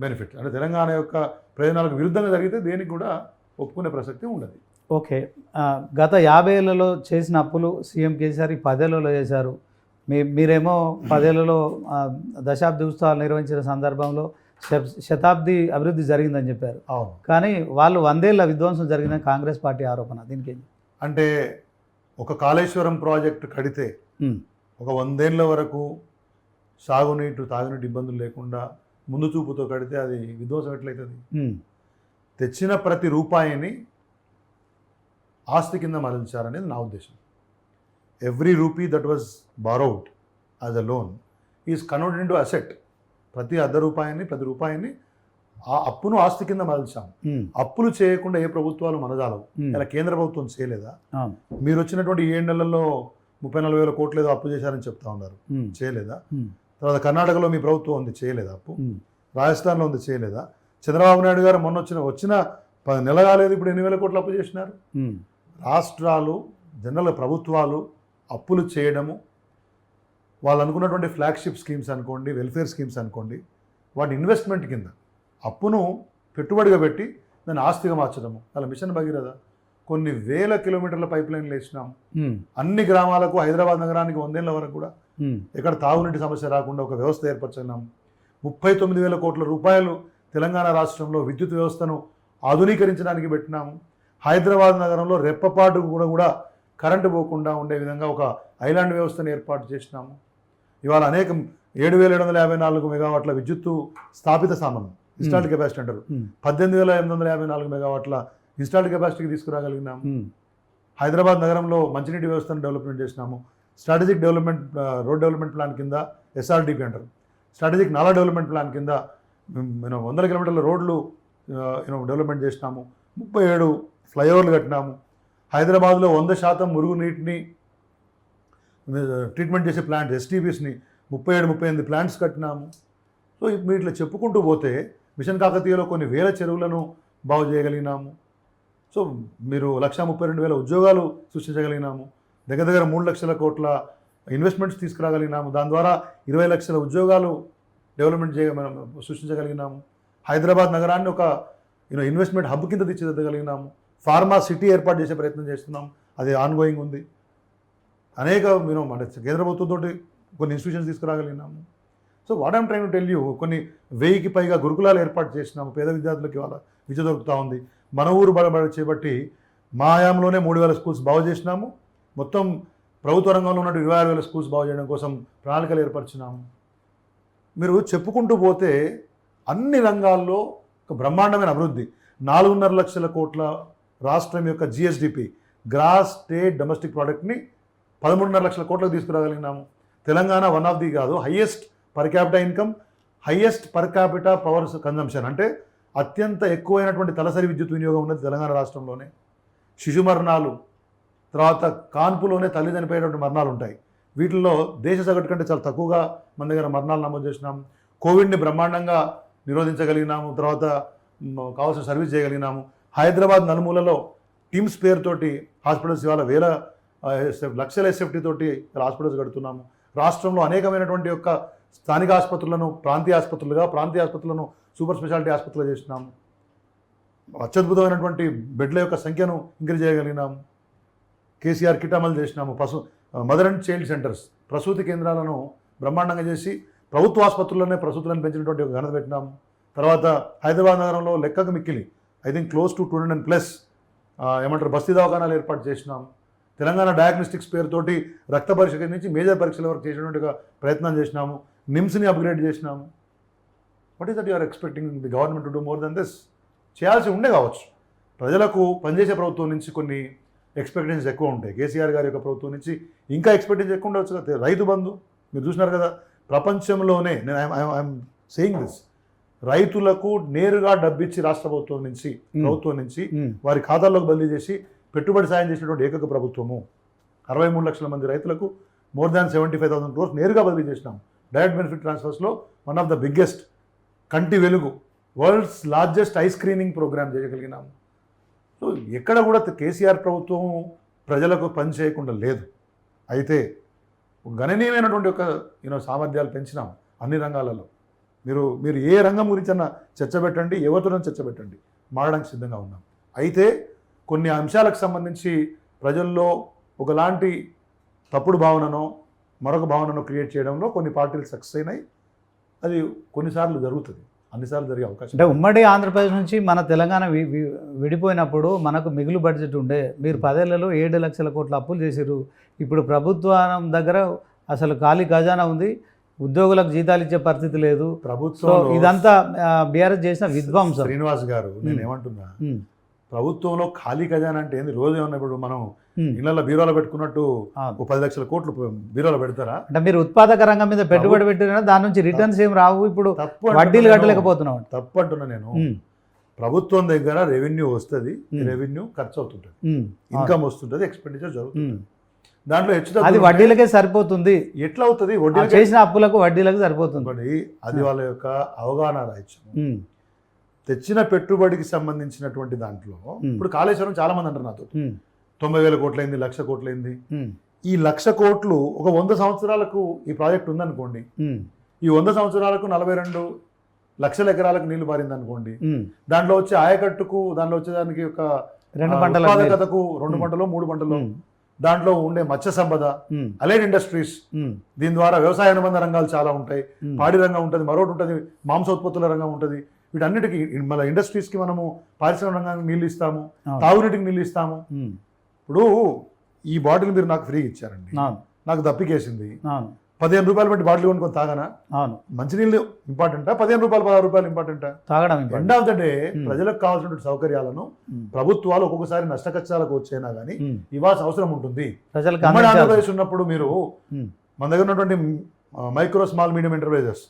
[SPEAKER 2] benefit. అంటే తెలంగాణ యొక్క ప్రయోజనాలకు విరుద్ధంగా జరిగితే దేనికి కూడా ఒప్పుకునే ప్రసక్తి ఉండదు.
[SPEAKER 1] ఓకే, గత 50 ఏళ్లలో చేసిన అప్పులు సీఎం కేసీఆర్ 10 ఏళ్లలో చేశారు. మీరేమో 10 ఏళ్లలో దశాబ్ది ఉత్సవాలు నిర్వహించిన సందర్భంలో శతాబ్ది అభివృద్ధి జరిగిందని చెప్పారు. కానీ వాళ్ళు 100 ఏళ్ల విధ్వంసం జరిగిందని కాంగ్రెస్ పార్టీ ఆరోపణ. దీనికి
[SPEAKER 2] అంటే ఒక కాళేశ్వరం ప్రాజెక్టు కడితే ఒక 100 ఏళ్ల వరకు సాగునీటి తాగునీటి ఇబ్బందులు లేకుండా ముందు చూపుతో కడితే అది విధ్వంసం ఎట్లయితుంది? తెచ్చిన ప్రతి రూపాయిని ఆస్తి కింద మరల్చారనేది నా ఉద్దేశం. Every rupee that was borrowed as a loan is converted into asset. ప్రతి ప్రతి రూపాయిని ఆ అప్పును ఆస్తి కింద మరల్చాం. అప్పులు చేయకుండా ఏ ప్రభుత్వాలు మనజాలవు. ఇలా కేంద్ర ప్రభుత్వం చేయలేదా? మీరు వచ్చినటువంటి 7 నెలల్లో 30-40 వేల కోట్లు ఏదో అప్పు చేశారని చెప్తా ఉన్నారు, చేయలేదా? తర్వాత కర్ణాటకలో మీ ప్రభుత్వం ఉంది, చేయలేదా అప్పు? రాజస్థాన్లో ఉంది, చేయలేదా? చంద్రబాబు నాయుడు గారు మొన్న వచ్చిన 10 నెలలు కాలేదు, ఇప్పుడు 8,000 కోట్లు అప్పు చేసినారు. రాష్ట్రాలు, జనరల్ ప్రభుత్వాలు అప్పులు చేయడము, వాళ్ళు అనుకున్నటువంటి ఫ్లాగ్షిప్ స్కీమ్స్ అనుకోండి, వెల్ఫేర్ స్కీమ్స్ అనుకోండి, వాటి ఇన్వెస్ట్మెంట్ కింద అప్పును పెట్టుబడిగా పెట్టి దాన్ని ఆస్తిగా మార్చడము. అలా మిషన్ భగీరథ కొన్ని వేల కిలోమీటర్ల పైప్ లైన్లు వేసినాం. అన్ని గ్రామాలకు, హైదరాబాద్ నగరానికి 100 ఏళ్ల వరకు కూడా ఎక్కడ తాగునీటి సమస్య రాకుండా ఒక వ్యవస్థ ఏర్పరచున్నాం. 39,000 కోట్ల రూపాయలు తెలంగాణ రాష్ట్రంలో విద్యుత్ వ్యవస్థను ఆధునీకరించడానికి పెట్టినాము. హైదరాబాద్ నగరంలో రెప్పపాటు కూడా కరెంటు పోకుండా ఉండే విధంగా ఒక ఐలాండ్ వ్యవస్థను ఏర్పాటు చేసినాము. ఇవాళ అనేక 7,754 మెగావాట్ల విద్యుత్తు స్థాపిత సామర్థ్యం, ఇన్స్టాల్డ్ కెపాసిటీ అంటారు, 18,854 మెగావాట్ల ఇన్స్టాల్డ్ కెపాసిటీకి తీసుకురాగలిగినాము. హైదరాబాద్ నగరంలో మంచినీటి వ్యవస్థను డెవలప్మెంట్ చేసినాము. Strategic development road development plan కింద, SRDP అంటారు, స్ట్రాటజిక్ నాలా డెవలప్మెంట్ ప్లాన్ కింద 100 కిలోమీటర్ల రోడ్లు డెవలప్మెంట్ చేసినాము. 37 ఫ్లైఓవర్లు కట్టినాము. హైదరాబాద్లో 100% మురుగునీటిని ట్రీట్మెంట్ చేసే ప్లాంట్ STPsని 37-38 ప్లాంట్స్ కట్టినాము. సో మీరు ఇట్లా చెప్పుకుంటూ పోతే మిషన్ కాకతీయలో కొన్ని వేల చెరువులను బాగు చేయగలిగినాము. సో మీరు 132,000 ఉద్యోగాలు సృష్టించగలిగినాము. దగ్గర 3 లక్షల కోట్ల ఇన్వెస్ట్మెంట్స్ తీసుకురాగలిగినాము. దాని ద్వారా 20 లక్షల ఉద్యోగాలు డెవలప్మెంట్ సృష్టించగలిగినాము. హైదరాబాద్ నగరాన్ని ఒక ఇన్వెస్ట్మెంట్ హబ్ కింద తీర్చిదిద్దగలిగినాము. ఫార్మా సిటీ ఏర్పాటు చేసే ప్రయత్నం చేస్తున్నాం, అది ఆన్గోయింగ్ ఉంది. అనేక అంటే కేంద్ర ప్రభుత్వంతో కొన్ని ఇన్స్టిట్యూషన్స్ తీసుకురాగలిగినాము. So what I'm trying to tell you, కొన్ని 1000కి పైగా గురుకులాలు ఏర్పాటు చేసినాము. పేద విద్యార్థులకి వాళ్ళ విద్య దొరుకుతూ ఉంది. మన ఊరు చేపట్టి మా హయాంలోనే 3,000 స్కూల్స్ బాగు చేసినాము. మొత్తం ప్రభుత్వ రంగంలో ఉన్న 26,000 స్కూల్స్ బాగు చేయడం కోసం ప్రణాళికలు ఏర్పరిచినాము. మీరు చెప్పుకుంటూ పోతే అన్ని రంగాల్లో ఒక బ్రహ్మాండమైన అభివృద్ధి. 4.5 లక్షల కోట్ల రాష్ట్రం యొక్క GSDP, గ్రాస్ స్టేట్ డొమెస్టిక్ ప్రోడక్ట్ని 13.5 లక్షల కోట్లకు తీసుకురాగలిగినాము. తెలంగాణ వన్ ఆఫ్ ది కాదు, highest per capita income, highest per capita power consumption, అంటే అత్యంత ఎక్కువైనటువంటి తలసరి విద్యుత్ వినియోగం ఉన్నది తెలంగాణ రాష్ట్రంలోనే. శిశు మరణాలు, తర్వాత కాన్పులోనే తల్లి చనిపోయేటువంటి మరణాలు ఉంటాయి. వీటిల్లో దేశ సగటు కంటే చాలా తక్కువగా మన దగ్గర మరణాలు నమోదు చేసినాము. కోవిడ్ని బ్రహ్మాండంగా నిరోధించగలిగినాము. తర్వాత కావాల్సిన సర్వీస్ చేయగలిగినాము. హైదరాబాద్ నలుమూలలో టీమ్స్ పేరుతోటి హాస్పిటల్స్ ఇవాళ లక్షల ఎస్ఎఫ్టీ తోటి హాస్పిటల్స్ కడుతున్నాము. రాష్ట్రంలో అనేకమైనటువంటి యొక్క స్థానిక ఆసుపత్రులను ప్రాంతీయ ఆసుపత్రులుగా, ప్రాంతీయ ఆసుపత్రులను సూపర్ స్పెషాలిటీ ఆసుపత్రులు చేసినాము. అత్యద్భుతమైనటువంటి బెడ్ల యొక్క సంఖ్యను ఇంక్రీజ్ చేయగలిగినాము. కేసీఆర్ కిట్ అమలు చేసినాము. మదర్ అండ్ చైల్డ్ సెంటర్స్, ప్రసూతి కేంద్రాలను బ్రహ్మాండంగా చేసి ప్రభుత్వ ఆసుపత్రుల్లోనే ప్రసూతులను పెంచినటువంటి ఒక ఘనత పెట్టినాము. తర్వాత హైదరాబాద్ నగరంలో లెక్కకు మిక్కిలి ఐ థింక్ క్లోజ్ టు 200+ బస్తీ దవాఖానాలు ఏర్పాటు చేసినాము. తెలంగాణ డయాగ్నోస్టిక్స్ పేరుతోటి రక్త పరీక్ష నుంచి మేజర్ పరీక్షల వరకు చేసినటువంటి ప్రయత్నం చేసినాము. నిమ్స్ని అప్గ్రేడ్ చేసినాము. What is that you are expecting the government to do more than this? చేయాల్సి ఉండే కావచ్చు. ప్రజలకు పనిచేసే ప్రభుత్వం నుంచి కొన్ని ఎక్స్పెక్టేషన్స్ ఎక్కువ ఉంటాయి. కేసీఆర్ గారి యొక్క ప్రభుత్వం నుంచి ఇంకా ఎక్స్పెక్టేషన్స్ ఎక్కువ ఉండవచ్చు కదా. రైతు బంధు మీరు చూసినారు కదా, ప్రపంచంలోనే నేను ఐఎమ్ సేయింగ్ దిస్, రైతులకు నేరుగా డబ్బిచ్చి రాష్ట్ర ప్రభుత్వం నుంచి వారి ఖాతాల్లోకి బదిలీ చేసి పెట్టుబడి సాయం చేసినటువంటి ఏకైక ప్రభుత్వము. 63 లక్షల మంది రైతులకు మోర్ దాన్ 75,000 crores నేరుగా బదిలీ చేసినాం. డైరెక్ట్ బెనిఫిట్ ట్రాన్స్ఫర్స్లో one of the biggest, Kanti Velugu, world's largest eye screening programme చేయగలిగినాము. సో ఎక్కడ కూడా కేసీఆర్ ప్రభుత్వం ప్రజలకు పని చేయకుండా లేదు. అయితే గణనీయమైనటువంటి ఒక సామర్థ్యాలు పెంచినాం అన్ని రంగాలలో. మీరు ఏ రంగం గురించి అన్నా చర్చ పెట్టండి, ఎవరితోనైనా చర్చ పెట్టండి, మారడానికి సిద్ధంగా ఉన్నాం. అయితే కొన్ని అంశాలకు సంబంధించి ప్రజల్లో ఒకలాంటి తప్పుడు భావననో మరొక భావనను క్రియేట్ చేయడంలో కొన్ని పార్టీలు సక్సెస్ అయినాయి. అది కొన్నిసార్లు జరుగుతుంది, అన్నిసార్లు జరిగే అవకాశం.
[SPEAKER 1] అంటే ఉమ్మడి ఆంధ్రప్రదేశ్ నుంచి మన తెలంగాణ విడిపోయినప్పుడు మనకు మిగులు బడ్జెట్ ఉండే. మీరు 10 ఏళ్లలో 7 లక్షల కోట్ల అప్పులు చేసిరు. ఇప్పుడు ప్రభుత్వం దగ్గర అసలు ఖాళీ ఖజానా ఉంది, ఉద్యోగులకు జీతాలు ఇచ్చే పరిస్థితి లేదు. ప్రభుత్వం ఇదంతా బీఆర్ఎస్ చేసిన విధ్వంసం.
[SPEAKER 2] శ్రీనివాస్ గారు, నేను ఏమంటున్నా, ప్రభుత్వంలో ఖాళీ ఖజానా అంటే ఏంది? రోజు ఏమన్నా ఇప్పుడు మనం ఇళ్ళల్లో బీరోలో పెట్టుకున్నట్టు 10 లక్షల కోట్లు బీరోలో పెడతారా?
[SPEAKER 1] అంటే మీరు ఉత్పాదక రంగం మీద పెట్టుబడి పెట్టినా దాని నుంచి రిటర్న్స్ ఏం రావు. ఇప్పుడు వడ్డీలు కట్టలేకపోతున్నాం.
[SPEAKER 2] తప్పు అంటున్నా నేను. ప్రభుత్వం దగ్గర రెవెన్యూ వస్తుంది, రెవెన్యూ ఖర్చు అవుతుంటుంది, ఇన్కమ్ వస్తుంటుంది, ఎక్స్పెండిచర్ జరుగుతుంది. దాంట్లో
[SPEAKER 1] అది వడ్డీలకే సరిపోతుంది.
[SPEAKER 2] ఎట్లా అవుతుంది? వడ్డీ
[SPEAKER 1] చేసిన అప్పులకు వడ్డీలకు సరిపోతుంది.
[SPEAKER 2] అది వాళ్ళ యొక్క అవగాహన రాహిత్యం. తెచ్చిన పెట్టుబడికి సంబంధించినటువంటి దాంట్లో ఇప్పుడు కాళేశ్వరం చాలా మంది అంటారు నాతో 90,000 కోట్లయింది, 1,00,000 కోట్లయింది. ఈ 1,00,000 కోట్లు ఒక 100 సంవత్సరాలకు ఈ ప్రాజెక్ట్ ఉందనుకోండి, ఈ 100 సంవత్సరాలకు 42 లక్షల ఎకరాలకు నీళ్లు పారింది అనుకోండి, దాంట్లో వచ్చే ఆయకట్టుకు, దాంట్లో వచ్చేదానికి ఒక ఉత్పాదకతకు 2 పంటలు 3 పంటలు, దాంట్లో ఉండే మత్స్య సంపద, అలైడ్ ఇండస్ట్రీస్, దీని ద్వారా వ్యవసాయ అనుబంధ రంగాలు చాలా ఉంటాయి. పాడి రంగం ఉంటుంది, మరొకటి ఉంటుంది, మాంసోత్పత్తుల రంగం ఉంటుంది. వీటన్నిటికీ మన ఇండస్ట్రీస్కి మనము పారిశ్రామిక రంగానికి నీళ్ళు ఇస్తాము, తాగునీటికి నీళ్ళు ఇస్తాము. ఇప్పుడు ఈ బాటిల్ మీరు నాకు ఫ్రీగా ఇచ్చారండి, నాకు దప్పికేసింది, 15 రూపాయలు బట్టి బాటిల్ కొనుక్కొని తాగనా? మంచినీళ్ళు ఇంపార్టెంటా, 15 రూపాయలు 16 రూపాయలు ఇంపార్టెంటా? తాగడం. ఎండ్ ఆఫ్ ద డే ప్రజలకు కావాల్సిన సౌకర్యాలను ప్రభుత్వాలు ఒక్కొక్కసారి నష్టకష్టాలకు వచ్చైనా కానీ ఇవ్వాల్సిన అవసరం ఉంటుంది. ఉమ్మడి ఆంధ్రప్రదేశ్ ఉన్నప్పుడు మీరు మన దగ్గర ఉన్నటువంటి మైక్రో స్మాల్ మీడియం ఎంటర్ప్రైజెస్,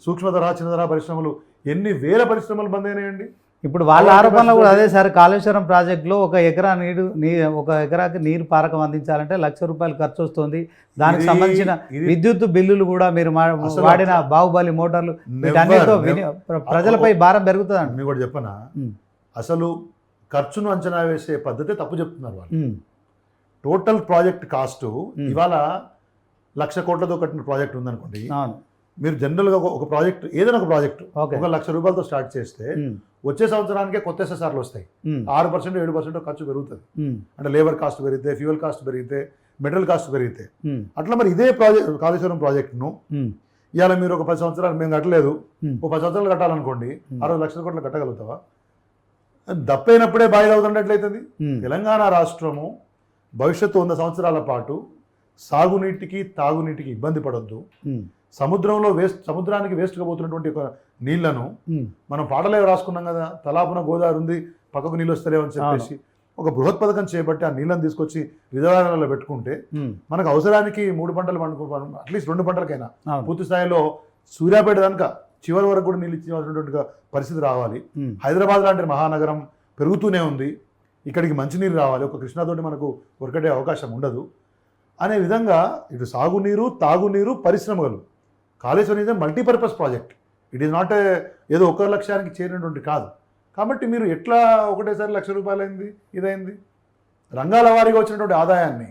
[SPEAKER 2] సూక్ష్మధర చిన్నధర పరిశ్రమలు, ఎన్ని వేల పరిశ్రమలు బంద్ అయినాయండి.
[SPEAKER 1] ఇప్పుడు వాళ్ళ ఆరోపణలు కూడా అదే సార్. కాళేశ్వరం ప్రాజెక్టులో ఒక ఎకరాకి నీరు పారకం అందించాలంటే ₹1,00,000 ఖర్చు వస్తుంది. దానికి సంబంధించిన విద్యుత్ బిల్లులు కూడా మీరు వాడిన బాహుబలి మోటార్లు, వీటన్నిటితో ప్రజలపై భారం పెరుగుతుందండి.
[SPEAKER 2] మీకు కూడా చెప్పనా, అసలు ఖర్చును అంచనా వేసే పద్ధతి తప్పు చెప్తున్నారు వాళ్ళు. టోటల్ ప్రాజెక్ట్ కాస్ట్ ఇవాళ 1,00,000 కోట్లతో కట్టిన ప్రాజెక్ట్ ఉందనుకోండి, మీరు జనరల్గా ఒక ప్రాజెక్ట్, ఏదైనా ఒక ప్రాజెక్ట్ ₹1,00,000 స్టార్ట్ చేస్తే వచ్చే సంవత్సరానికే కొత్త SSRలు వస్తాయి. 6% 7% ఖర్చు పెరుగుతుంది. అంటే లేబర్ కాస్ట్ పెరిగితే, ఫ్యూయల్ కాస్ట్ పెరిగితే, మెటీరియల్ కాస్ట్ పెరిగితే. అట్లా మరి ఇదే ప్రాజెక్ట్ కాళేశ్వరం ప్రాజెక్టును ఇవాళ మీరు ఒక 10 సంవత్సరాలు మేము కట్టలేదు, ఒక 10 సంవత్సరాలు కట్టాలనుకోండి, 60 లక్షల కోట్లు కట్టగలుగుతావా? దప్పైనప్పుడే బాయిల్ అవుతున్నట్లయితుంది. తెలంగాణ రాష్ట్రము భవిష్యత్తు 100 సంవత్సరాల పాటు సాగునీటికి తాగునీటికి ఇబ్బంది పడొద్దు. సముద్రానికి వేస్ట్గా పోతున్నటువంటి ఒక నీళ్లను మనం పాటలే రాసుకున్నాం కదా, తలాపున గోదావరి ఉంది, పక్కకు నీళ్ళు వస్తలేవు అని చెప్పేసి ఒక బృహత్ పథకం చేపట్టి ఆ నీళ్ళని తీసుకొచ్చి రిజర్వాయర్లలో పెట్టుకుంటే మనకు అవసరానికి 3 పంటలు అట్లీస్ట్ 2 పంటలకైనా పూర్తి స్థాయిలో సూర్యాపేట కనుక చివరి వరకు కూడా నీళ్ళు ఇచ్చేటువంటి పరిస్థితి రావాలి. హైదరాబాద్ లాంటి మహానగరం పెరుగుతూనే ఉంది. ఇక్కడికి మంచినీరు రావాలి, ఒక కృష్ణాతోటి మనకు ఉరకటే అవకాశం ఉండదు అనే విధంగా ఇటు సాగునీరు, తాగునీరు, పరిశ్రమలు. Kaleshwaram is multipurpose project. It is not ఏదో ఒక లక్ష్యానికి చేరినటువంటి కాదు. కాబట్టి మీరు ఎట్లా ఒకటేసారి ₹1,00,000 అయింది, ఇదైంది? రంగాల వారీగా వచ్చినటువంటి ఆదాయాన్ని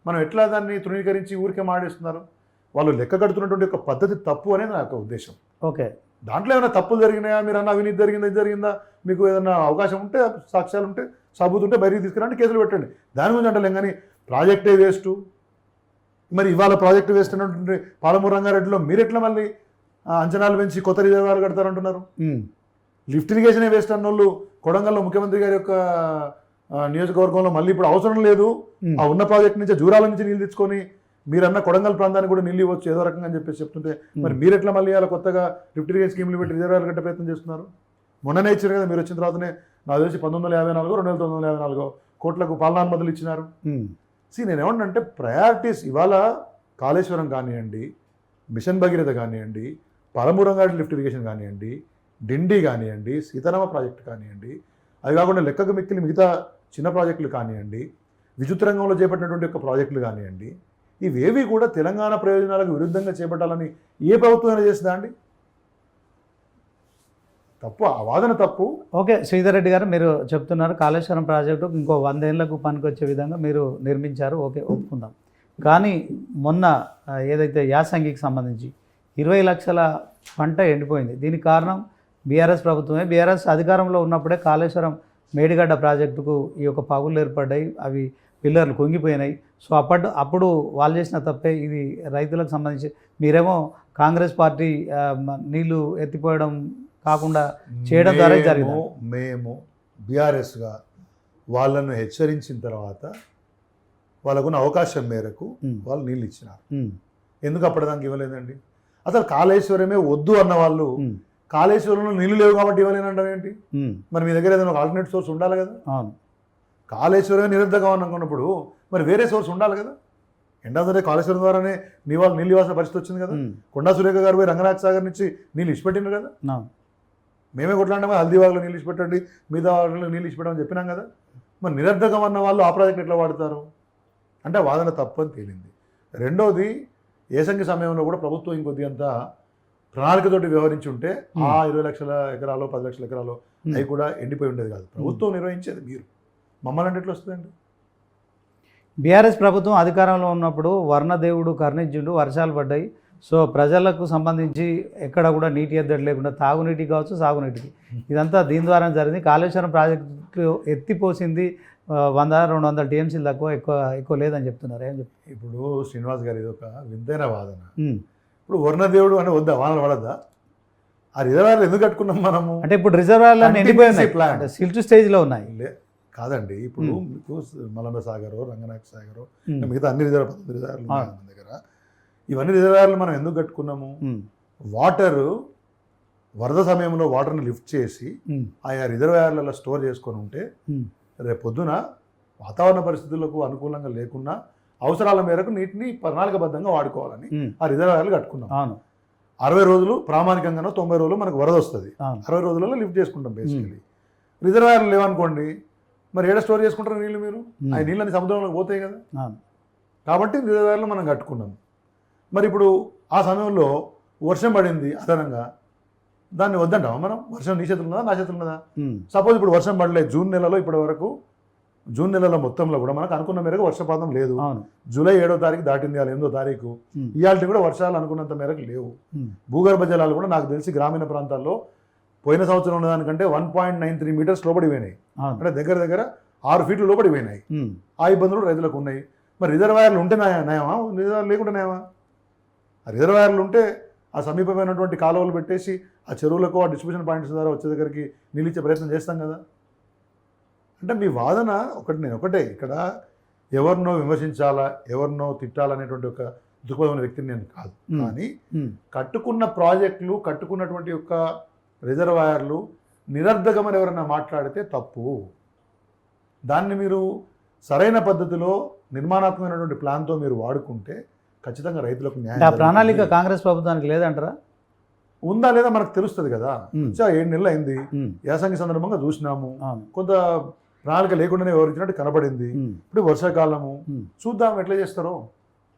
[SPEAKER 2] మనం ఎట్లా దాన్ని తృణీకరించి ఊరికే మాడేస్తున్నారు? వాళ్ళు లెక్క కడుతున్నటువంటి ఒక పద్ధతి తప్పు అనేది నా యొక్క ఉద్దేశం.
[SPEAKER 1] ఓకే,
[SPEAKER 2] దాంట్లో ఏమైనా తప్పులు జరిగినాయా, మీరు అన్న అవినీతి జరిగిందా, ఇది జరిగిందా, మీకు ఏదైనా అవకాశం ఉంటే, సాక్ష్యాలు ఉంటే, సబూత్ ఉంటే బయటికి తీసుకురండి, కేసులు పెట్టండి. దాని గురించి అంటలేం. కానీ ప్రాజెక్టే వేస్ట్. మరి ఇవాళ ప్రాజెక్టు వేస్ట్ అయినటువంటి పాలమూరు రంగారెడ్డిలో మీరు ఎట్లా మళ్ళీ అంచనాలు పెంచి కొత్త రిజర్వాయర్లు కడతారంటున్నారు? లిఫ్ట్ ఇరిగేషనే వేస్ట్ అన్నోళ్ళు కొడంగల్లో ముఖ్యమంత్రి గారి యొక్క నియోజకవర్గంలో మళ్ళీ ఇప్పుడు అవసరం లేదు, ఆ ఉన్న ప్రాజెక్ట్ నుంచి జూరాల నుంచి నీళ్ళు తెచ్చుకొని మీరన్న కొడంగల్ ప్రాంతానికి కూడా నీళ్ళు ఇవ్వచ్చు ఏదో రకంగా అని చెప్పేసి చెప్తుంటే, మరి మీరు ఎట్లా మళ్ళీ అలా కొత్తగా లిఫ్ట్ ఇరిగేషన్ స్కీమ్లు పెట్టి రిజర్వాయర్లు కట్టే ప్రయత్నం చేస్తున్నారు? మొన్ననే ఇచ్చారు కదా, మీరు వచ్చిన తర్వాతనే నాకు తెలిసి 1954, 2954 కోట్లకు పాలనానుమతులు ఇచ్చినారు. నేను ఏమంటే ప్రయారిటీస్ ఇవాళ కాళేశ్వరం కానివ్వండి, మిషన్ భగీరథ కానివ్వండి, పాలమూరు రంగారెడ్డి లిఫ్ట్ ఇరిగేషన్ కానివ్వండి, డిండి కానివ్వండి, సీతారామ ప్రాజెక్టు కానివ్వండి, అవి కాకుండా లెక్కకు మిక్కిలి మిగతా చిన్న ప్రాజెక్టులు కానివ్వండి, విద్యుత్ రంగంలో చేపట్టినటువంటి యొక్క ప్రాజెక్టులు కానివ్వండి, ఇవేవి కూడా తెలంగాణ ప్రయోజనాలకు విరుద్ధంగా చేపట్టాలని ఏ ప్రభుత్వం చేస్తుందా అండి? తప్పు, ఆ వాదన తప్పు.
[SPEAKER 1] ఓకే, శ్రీధర్ రెడ్డి గారు, మీరు చెప్తున్నారు కాళేశ్వరం ప్రాజెక్టు ఇంకో 100 ఏళ్లకు పనికొచ్చే విధంగా మీరు నిర్మించారు. ఓకే, ఒప్పుకుందాం. కానీ మొన్న ఏదైతే యాసంగికి సంబంధించి 20 లక్షల పంట ఎండిపోయింది. దీనికి కారణం బీఆర్ఎస్ ప్రభుత్వమే. బీఆర్ఎస్ అధికారంలో ఉన్నప్పుడే కాళేశ్వరం మేడిగడ్డ ప్రాజెక్టుకు ఈ యొక్క పగుళ్ళు ఏర్పడ్డాయి, అవి పిల్లర్లు కుంగిపోయినాయి. సో అప్పుడు వాళ్ళు చేసిన తప్పే ఇది రైతులకు సంబంధించి. మీరేమో కాంగ్రెస్ పార్టీ నీళ్లు ఎత్తిపోయడం కాకుండా చేయడం ద్వారా జరిగింది.
[SPEAKER 2] మేము బీఆర్ఎస్గా వాళ్ళను హెచ్చరించిన తర్వాత వాళ్ళకున్న అవకాశం మేరకు వాళ్ళు నీళ్ళు ఇచ్చినారు. ఎందుకు అప్పటిదానికి ఇవ్వలేదండి? అసలు కాళేశ్వరమే వద్దు అన్న వాళ్ళు కాళేశ్వరంలో నీళ్ళు లేవు కాబట్టి ఇవ్వలేనంటాం ఏంటి? మరి మీ దగ్గర ఏదైనా ఒక ఆల్టర్నేట్ సోర్స్ ఉండాలి కదా. కాళేశ్వరమే నిరుద్ధంగా అనుకున్నప్పుడు మరి వేరే సోర్స్ ఉండాలి కదా. ఎండాదరే కాళేశ్వరం ద్వారానే నీళ్ళు ఇవ్వాల్సిన పరిస్థితి వచ్చింది కదా. కొండా సురేఖ గారు పోయి రంగనాథ్ సాగర్ నుంచి నీళ్ళు ఇచ్చిపెట్టినారు కదా. మేమే కొట్లాంటామా హల్దీవాగ్లో నీళ్ళు ఇచ్చిపెట్టండి, మిగతా వాటిలో నీళ్ళు ఇచ్చిపెట్టమని చెప్పినాం కదా. మరి నిరర్ధకం అన్న వాళ్ళు ఆ ప్రాజెక్ట్ ఎట్లా వాడతారు అంటే వాదన తప్పని తేలింది. రెండోది, ఏసంగి సమయంలో కూడా ప్రభుత్వం ఇంకొద్ది అంతా ప్రణాళికతోటి వ్యవహరించి ఉంటే ఆ 20 లక్షల ఎకరాలు 10 లక్షల ఎకరాలు అవి కూడా ఎండిపోయి ఉండేది కాదు. ప్రభుత్వం నిర్వహించేది మీరు, మమ్మల్ని అంటే ఎట్లా వస్తుందండి?
[SPEAKER 1] బీఆర్ఎస్ ప్రభుత్వం అధికారంలో ఉన్నప్పుడు వర్ణదేవుడు కర్ణించుండు, వర్షాలు పడ్డాయి. సో ప్రజలకు సంబంధించి ఎక్కడ కూడా నీటి ఎద్దడి లేకుండా తాగునీటికి కావచ్చు, సాగునీటికి, ఇదంతా దీని ద్వారా జరిగింది. కాళేశ్వరం ప్రాజెక్టు ఎత్తిపోసింది 100-200 టీఎంసీలు ఎక్కువ లేదని చెప్తున్నారు. ఏం చెప్తారు?
[SPEAKER 2] ఇప్పుడు శ్రీనివాస్ గారు ఇది ఒక వింతైన వాదన. ఇప్పుడు వర్ణదేవుడు అంటే వద్దా, వానలు పడద్దా? ఆ రిజర్వాయర్లు ఎందుకు కట్టుకున్నాం మనము అంటే? ఇప్పుడు
[SPEAKER 1] రిజర్వాయర్లు ఎండిపోయినాయి, సిల్ట్ స్టేజ్లో ఉన్నాయి.
[SPEAKER 2] కాదండి, ఇప్పుడు మీకు మలంబ సాగరు, రంగనాయక సాగరు, మిగతా అన్ని రిజర్వాయర్లు మన దగ్గర. ఇవన్నీ రిజర్వాయర్లు మనం ఎందుకు కట్టుకున్నాము? వాటరు వరద సమయంలో వాటర్ని లిఫ్ట్ చేసి ఆయా రిజర్వాయర్లలో స్టోర్ చేసుకొని ఉంటే రేపు పొద్దున వాతావరణ పరిస్థితులకు అనుకూలంగా లేకున్నా అవసరాల మేరకు నీటిని ప్రణాళికబద్ధంగా వాడుకోవాలని ఆ రిజర్వాయర్లు కట్టుకున్నాం. 60 రోజులు ప్రామాణికంగానో 90 రోజులు మనకు వరద వస్తుంది, 60 రోజులలో లిఫ్ట్ చేసుకుంటాం బేసికలీ. రిజర్వాయర్లు లేవనుకోండి, మరి ఏడ స్టోర్ చేసుకుంటారు నీళ్ళు? మీరు ఆ నీళ్ళని సముద్రంలోకి పోతాయి కదా. కాబట్టి రిజర్వాయర్లు మనం కట్టుకున్నాం. మరి ఇప్పుడు ఆ సమయంలో వర్షం పడింది అదనంగా, దాన్ని వద్దంటామా మనం? వర్షం నీ చేతులు ఉన్నదా, నా చేతులు ఉన్నదా? సపోజ్ ఇప్పుడు వర్షం పడలేదు జూన్ నెలలో, ఇప్పటి వరకు జూన్ నెలలో మొత్తంలో కూడా మనకు అనుకున్న మేరకు వర్షపాతం లేదు. జూలై 7వ తారీఖు దాటింది, 8వ తారీఖు, ఇవాళ కూడా వర్షాలు అనుకున్నంత మేరకు లేవు. భూగర్భ జలాలు కూడా నాకు తెలిసి గ్రామీణ ప్రాంతాల్లో పోయిన సంవత్సరం ఉన్నదానికంటే 1.93 మీటర్స్ లోపడి పోయినాయి. అంటే దగ్గర దగ్గర 6 ఫీట్లు లోపడి పోయినాయి. ఆ ఇబ్బందులు రైతులకు ఉన్నాయి. మరి రిజర్వాయర్లు ఉంటే నయమా, రిజర్వాయర్లు లేకుండా నయమా? ఆ రిజర్వాయర్లు ఉంటే ఆ సమీపమైనటువంటి కాలువలు పెట్టేసి ఆ చెరువులకు ఆ డిస్ట్రిబ్యూషన్ పాయింట్స్ ద్వారా వచ్చే దగ్గరికి నీళ్ళు ఇచ్చే ప్రయత్నం చేస్తాం కదా. అంటే మీ వాదన నేను ఒకటే, ఇక్కడ ఎవరినో విమర్శించాలా, ఎవరినో తిట్టాలనేటువంటి ఒక దృక్పథమైన వ్యక్తిని నేను కాదు. కానీ కట్టుకున్న ప్రాజెక్టులు, కట్టుకున్నటువంటి యొక్క రిజర్వాయర్లు నిరర్ధకమని ఎవరైనా మాట్లాడితే తప్పు. దాన్ని మీరు సరైన పద్ధతిలో నిర్మాణాత్మకమైనటువంటి ప్లాన్తో మీరు వాడుకుంటే ఖచ్చితంగా రైతులకు న్యాయం.
[SPEAKER 1] ప్రణాళిక కాంగ్రెస్ ప్రభుత్వానికి లేదంటారా?
[SPEAKER 2] ఉందా లేదా మనకు తెలుస్తుంది కదా. 7 నెలలు అయింది, యాసంగి సందర్భంగా చూసినాము. కొంత ప్రణాళిక లేకుండానే వివరించినట్టు కనబడింది. ఇప్పుడు వర్షాకాలము చూద్దాం ఎట్లా చేస్తారో.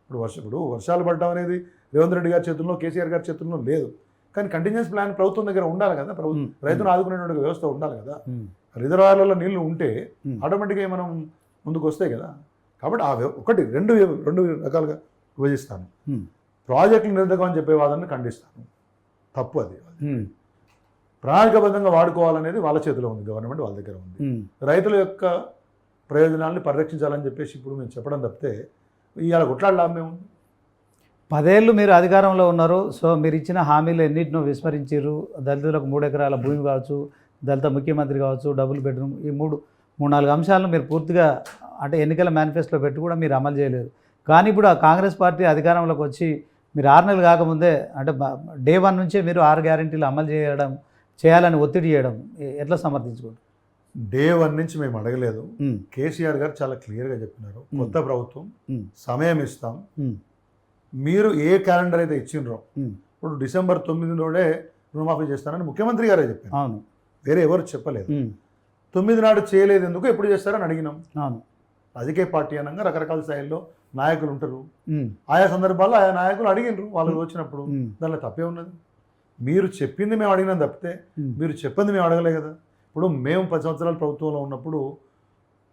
[SPEAKER 2] ఇప్పుడు వర్షాలు పడడం అనేది రేవంత్ రెడ్డి గారి చేతుల్లో, కేసీఆర్ గారి చేతుల్లో లేదు. కానీ కంటింజెన్స్ ప్లాన్ ప్రభుత్వం దగ్గర ఉండాలి కదా, రైతును ఆదుకునేటువంటి వ్యవస్థ ఉండాలి కదా. రిజర్వాయర్లలో నీళ్లు ఉంటే ఆటోమేటిక్గా మనం ముందుకు వస్తాయి కదా. కాబట్టి ఒకటి రెండు రకాలుగా విభజిస్తాను. ప్రాజెక్టులు నిరర్ధకం అని చెప్పే వాదనని ఖండిస్తాను. తప్పు అది. ప్రణాళికాబద్ధంగా వాడుకోవాలనేది వాళ్ళ చేతిలో ఉంది, గవర్నమెంట్ వాళ్ళ దగ్గర ఉంది. రైతుల యొక్క ప్రయోజనాలను పరిరక్షించాలని చెప్పేసి ఇప్పుడు మేము చెప్పడం తప్పితే ఇవాళ కొట్లాడ లాభం ఏముంది?
[SPEAKER 1] 10 ఏళ్ళు మీరు అధికారంలో ఉన్నారు. సో మీరు ఇచ్చిన హామీలు ఎన్నిటినో విస్మరించారు. దళితులకు 3 ఎకరాల భూమి కావచ్చు, దళిత ముఖ్యమంత్రి కావచ్చు, డబుల్ బెడ్రూమ్, ఈ 3-4 అంశాలను మీరు పూర్తిగా అంటే ఎన్నికల మేనిఫెస్టోలో పెట్టి కూడా మీరు అమలు చేయలేదు. కానీ ఇప్పుడు ఆ కాంగ్రెస్ పార్టీ అధికారంలోకి వచ్చి మీరు 6 నెలలు కాకముందే అంటే డే 1 నుంచే మీరు 6 గ్యారెంటీలు అమలు చేయాలని ఒత్తిడి చేయడం ఎట్లా సమర్థించుకోండి?
[SPEAKER 2] డే 1 నుంచి మేము అడగలేదు. కేసీఆర్ గారు చాలా క్లియర్గా చెప్పినారు, కొత్త ప్రభుత్వం సమయం ఇస్తాం, మీరు ఏ క్యాలెండర్ అయితే ఇచ్చిండ్రో ఇప్పుడు డిసెంబర్ 9 రుణమాఫీ చేస్తానని ముఖ్యమంత్రి గారే చెప్పారు.
[SPEAKER 1] అవును,
[SPEAKER 2] వేరే ఎవరు చెప్పలేదు. 9 నాడు చేయలేదు ఎందుకు, ఎప్పుడు చేస్తారని అడిగినాం.
[SPEAKER 1] అవును,
[SPEAKER 2] రాజకీయ పార్టీ అనగా రకరకాల స్థాయిల్లో నాయకులు ఉంటారు. ఆయా సందర్భాల్లో ఆయా నాయకులు అడిగినారు వాళ్ళు వచ్చినప్పుడు. దానిలో తప్పే ఉన్నది. మీరు చెప్పింది మేము అడిగినాం తప్పితే మీరు చెప్పింది మేము అడగలే కదా. ఇప్పుడు మేము 10 సంవత్సరాలు ప్రభుత్వంలో ఉన్నప్పుడు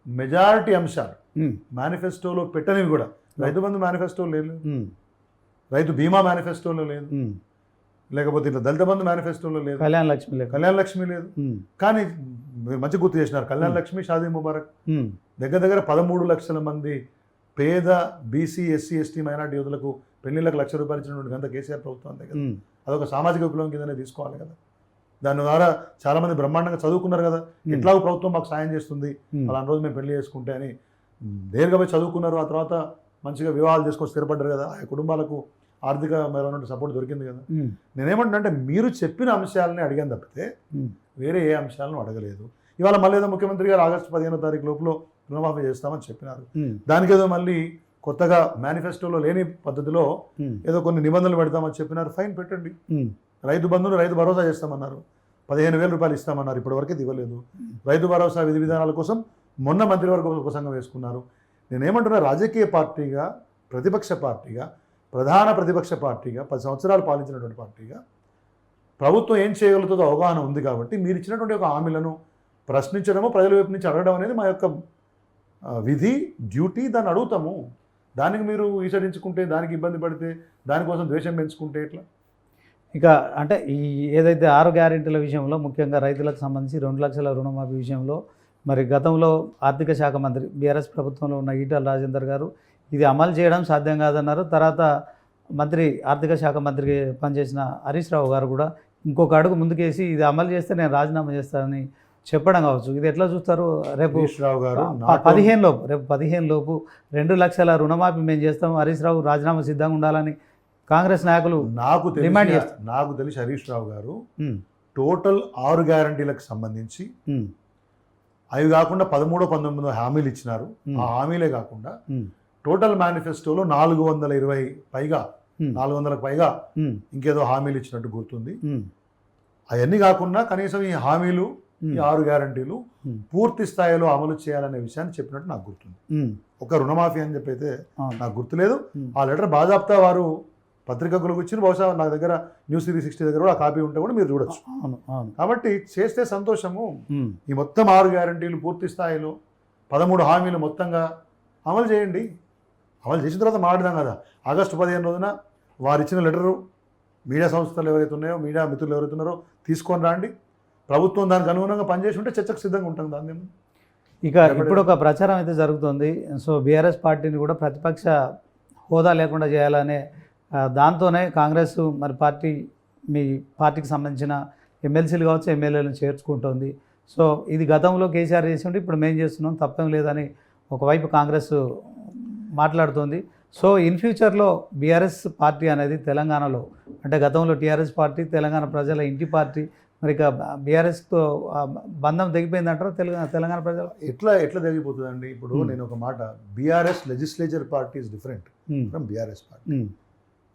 [SPEAKER 2] మెజారిటీ అంశాలు మేనిఫెస్టోలో పెట్టనివి కూడా, రైతు బంధు మేనిఫెస్టోలో లేదు, రైతు బీమా మేనిఫెస్టోలో లేదు, లేకపోతే ఇట్లా దళిత బంధు మేనిఫెస్టోలో లేదు, కళ్యాణ లక్ష్మి లేదు. కానీ మీరు మంచి గుర్తు చేసినారు, కళ్యాణ లక్ష్మి, షాదీ ముబారక్ దగ్గర 13 లక్షల మంది పేద బీసీ, ఎస్సీ, ఎస్టీ, మైనార్టీ యువతులకు పెళ్లిళ్ళకు ₹1,00,000 ఇచ్చినటువంటి గంత కేసీఆర్ ప్రభుత్వం అంతే కదా. అదొక సామాజిక విప్లవం కిందనే తీసుకోవాలి కదా. దాని ద్వారా చాలా మంది బ్రహ్మాండంగా చదువుకున్నారు కదా. ఎట్లాగో ప్రభుత్వం మాకు సాయం చేస్తుంది, అలాంటి రోజు మేము పెళ్లి చేసుకుంటే అని దేనిగా చదువుకున్నారు. ఆ తర్వాత మంచిగా వివాహాలు చేసుకొని స్థిరపడ్డారు కదా. ఆ కుటుంబాలకు ఆర్థికమైన సపోర్ట్ దొరికింది కదా. నేనేమంటున్నా మీరు చెప్పిన అంశాలని అడిగాను తప్పితే వేరే ఏ అంశాలను అడగలేదు. ఇవాళ మళ్ళీ ఏదో ముఖ్యమంత్రి గారు ఆగస్టు 15 లోపల రుణమాఫీ చేస్తామని చెప్పినారు. దానికేదో మళ్ళీ కొత్తగా మేనిఫెస్టోలో లేని పద్ధతిలో ఏదో కొన్ని నిబంధనలు పెడతామని చెప్పినారు. ఫైన్, పెట్టండి. రైతు బంధువులు రైతు భరోసా చేస్తామన్నారు, ₹15,000 ఇస్తామన్నారు, ఇప్పటివరకు ఇవ్వలేదు. రైతు భరోసా విధి విధానాల కోసం మొన్న మంత్రివర్గ ఉపసంఘం వేసుకున్నారు. నేనేమంటున్నా, రాజకీయ పార్టీగా, ప్రతిపక్ష పార్టీగా, ప్రధాన ప్రతిపక్ష పార్టీగా, 10 సంవత్సరాలు పాలించినటువంటి పార్టీగా ప్రభుత్వం ఏం చేయగలుగుతుందో అవగాహన ఉంది కాబట్టి మీరు ఇచ్చినటువంటి ఒక హామీలను ప్రశ్నించడము, ప్రజల వైపు నుంచి అడగడం అనేది మా యొక్క విధి, డ్యూటీ. దాన్ని అడుగుతాము. దానికి మీరు ఈసడించుకుంటే, దానికి ఇబ్బంది పడితే, దానికోసం ద్వేషం పెంచుకుంటే ఎట్లా?
[SPEAKER 1] ఇక అంటే ఈ ఏదైతే 6 గ్యారెంటీల విషయంలో ముఖ్యంగా రైతులకు సంబంధించి 2 లక్షల రుణమాఫీ విషయంలో మరి గతంలో ఆర్థిక శాఖ మంత్రి బీఆర్ఎస్ ప్రభుత్వంలో ఉన్న ఈటల రాజేందర్ గారు ఇది అమలు చేయడం సాధ్యం కాదన్నారు. తర్వాత ఆర్థిక శాఖ మంత్రికి పనిచేసిన హరీష్ రావు గారు కూడా ఇంకొక అడుగు ముందుకేసి ఇది అమలు చేస్తే నేను రాజీనామా చేస్తానని చెప్పడం కావచ్చు. ఇది ఎట్లా చూస్తారు? రేపు 15 లోపు 2 లక్షల రుణమాఫీ మేము చేస్తాం, హరీష్ రావు రాజీనామా సిద్ధంగా ఉండాలని కాంగ్రెస్ నాయకులు డిమాండ్ చేస్తారు.
[SPEAKER 2] నాకు తెలిసి హరీష్ రావు గారు టోటల్ 6 గ్యారంటీలకు సంబంధించి అవి కాకుండా 13, 19 హామీలు ఇచ్చినారు. ఆ హామీలే కాకుండా టోటల్ మేనిఫెస్టోలో 420 పైగా 400కు పైగా ఇంకేదో హామీలు ఇచ్చినట్టు గుర్తుంది. అవన్నీ కాకుండా కనీసం ఈ హామీలు, ఈ 6 గ్యారంటీలు పూర్తి స్థాయిలో అమలు చేయాలనే విషయాన్ని చెప్పినట్టు నాకు గుర్తుంది. ఒక రుణమాఫీ అని చెప్పైతే నాకు గుర్తులేదు. ఆ లెటర్ బాజాప్తా వారు పత్రికలకు ఇచ్చిన, బహుశా నా దగ్గర న్యూస్ 360 దగ్గర కూడా ఆ కాపీ ఉంటే కూడా మీరు చూడొచ్చు. కాబట్టి చేస్తే సంతోషము. ఈ మొత్తం 6 గ్యారంటీలు పూర్తి స్థాయిలో 13 హామీలు మొత్తంగా అమలు చేయండి. అమలు చేసిన తర్వాత మాట్లాడదాం కదా. ఆగస్టు 15 వారు ఇచ్చిన లెటరు మీడియా సంస్థలు ఎవరైతే ఉన్నాయో, మీడియా మిత్రులు ఎవరైతే ఉన్నారో తీసుకొని రండి. ప్రభుత్వం దానికి అనుగుణంగా పనిచేసి ఉంటే చర్చకు సిద్ధంగా ఉంటుంది. దాన్ని
[SPEAKER 1] ఇక ఇప్పుడు ఒక ప్రచారం అయితే జరుగుతుంది. సో బీఆర్ఎస్ పార్టీని కూడా ప్రతిపక్ష హోదా లేకుండా చేయాలనే దాంతోనే కాంగ్రెస్ మరి మీ పార్టీకి సంబంధించిన ఎమ్మెల్సీలు కావచ్చు, ఎమ్మెల్యేలను చేర్చుకుంటుంది. సో ఇది గతంలో కేసీఆర్ చేసి ఉంటే ఇప్పుడు మేము చేస్తున్నాం, తప్పేం లేదని ఒకవైపు కాంగ్రెస్ మాట్లాడుతుంది. సో ఇన్ ఫ్యూచర్లో బీఆర్ఎస్ పార్టీ అనేది తెలంగాణలో, అంటే గతంలో టీఆర్ఎస్ పార్టీ తెలంగాణ ప్రజల ఇంటి పార్టీ, మరి ఇక బీఆర్ఎస్తో బంధం తెగిపోయిందంటారా తెలంగాణ ప్రజలు?
[SPEAKER 2] ఎట్లా తెగిపోతుందండి? ఇప్పుడు నేను ఒక మాట, BRS legislature party is different from BRS party.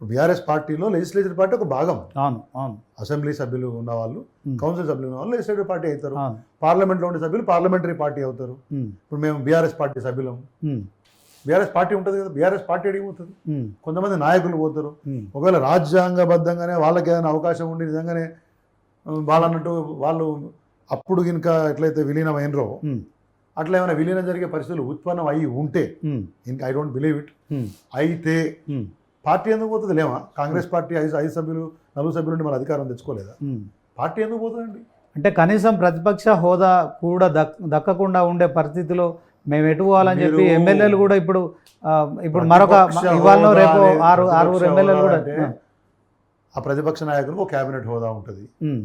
[SPEAKER 2] BRS పార్టీలో లెజిస్లేచర్ పార్టీ ఒక భాగం.
[SPEAKER 1] అవును అవును
[SPEAKER 2] అసెంబ్లీ సభ్యులు ఉన్న వాళ్ళు,
[SPEAKER 1] ఉమ్,
[SPEAKER 2] కౌన్సిల్ సభ్యులు ఉన్న వాళ్ళు లెజిస్లేటివ్ పార్టీ అవుతారు.
[SPEAKER 1] అవును
[SPEAKER 2] పార్లమెంట్లో ఉండే సభ్యులు పార్లమెంటరీ పార్టీ అవుతారు.
[SPEAKER 1] ఉమ్,
[SPEAKER 2] ఇప్పుడు మేము బీఆర్ఎస్ పార్టీ సభ్యులం.
[SPEAKER 1] ఉమ్,
[SPEAKER 2] బీఆర్ఎస్ పార్టీ ఉంటుంది కదా, బీఆర్ఎస్ పార్టీ అడిగిపోతుంది.
[SPEAKER 1] ఉమ్,
[SPEAKER 2] కొంతమంది నాయకులు పోతారు.
[SPEAKER 1] ఉమ్,
[SPEAKER 2] ఒకవేళ రాజ్యాంగబద్ధంగానే వాళ్ళకి ఏదైనా అవకాశం ఉండి నిజంగానే వాళ్ళన్నట్టు వాళ్ళు అప్పుడు కనుక ఎట్లయితే విలీనమైనరో
[SPEAKER 1] ఉమ్,
[SPEAKER 2] అట్లా ఏమైనా విలీనం జరిగే పరిస్థితులు ఉత్పన్నం అయ్యి ఉంటే,
[SPEAKER 1] ఉమ్,
[SPEAKER 2] ఇంక ఐ డోంట్ బిలీవ్ ఇట్,
[SPEAKER 1] ఉమ్,
[SPEAKER 2] అయితే
[SPEAKER 1] ఉమ్,
[SPEAKER 2] పార్టీ ఎందుకు పోతుంది? లేవా కాంగ్రెస్ పార్టీ 5 సభ్యులు 4 సభ్యులు నుండి మన అధికారం తెచ్చుకోలేదా?
[SPEAKER 1] ఉమ్.
[SPEAKER 2] పార్టీ ఎందుకు పోతుందండి?
[SPEAKER 1] అంటే కనీసం ప్రతిపక్ష హోదా కూడా దక్కకుండా ఉండే పరిస్థితిలో మేము ఎటు పోవాలని చెప్పి
[SPEAKER 2] మీరు
[SPEAKER 1] ఎమ్మెల్యేలు కూడా ఇప్పుడు మరొక
[SPEAKER 2] ప్రతిపక్ష
[SPEAKER 1] ఇవాళ
[SPEAKER 2] హోదా
[SPEAKER 1] రేపు
[SPEAKER 2] అనేది-
[SPEAKER 1] ఆరుగురు
[SPEAKER 2] ప్రతిపక్ష
[SPEAKER 1] ఎమ్మెల్యేలు
[SPEAKER 2] హోదా
[SPEAKER 1] కూడా
[SPEAKER 2] అంటే ఆ ప్రతిపక్ష నాయకులకు ఒక క్యాబినెట్ హోదా ఉంటుంది.
[SPEAKER 1] ఉమ్,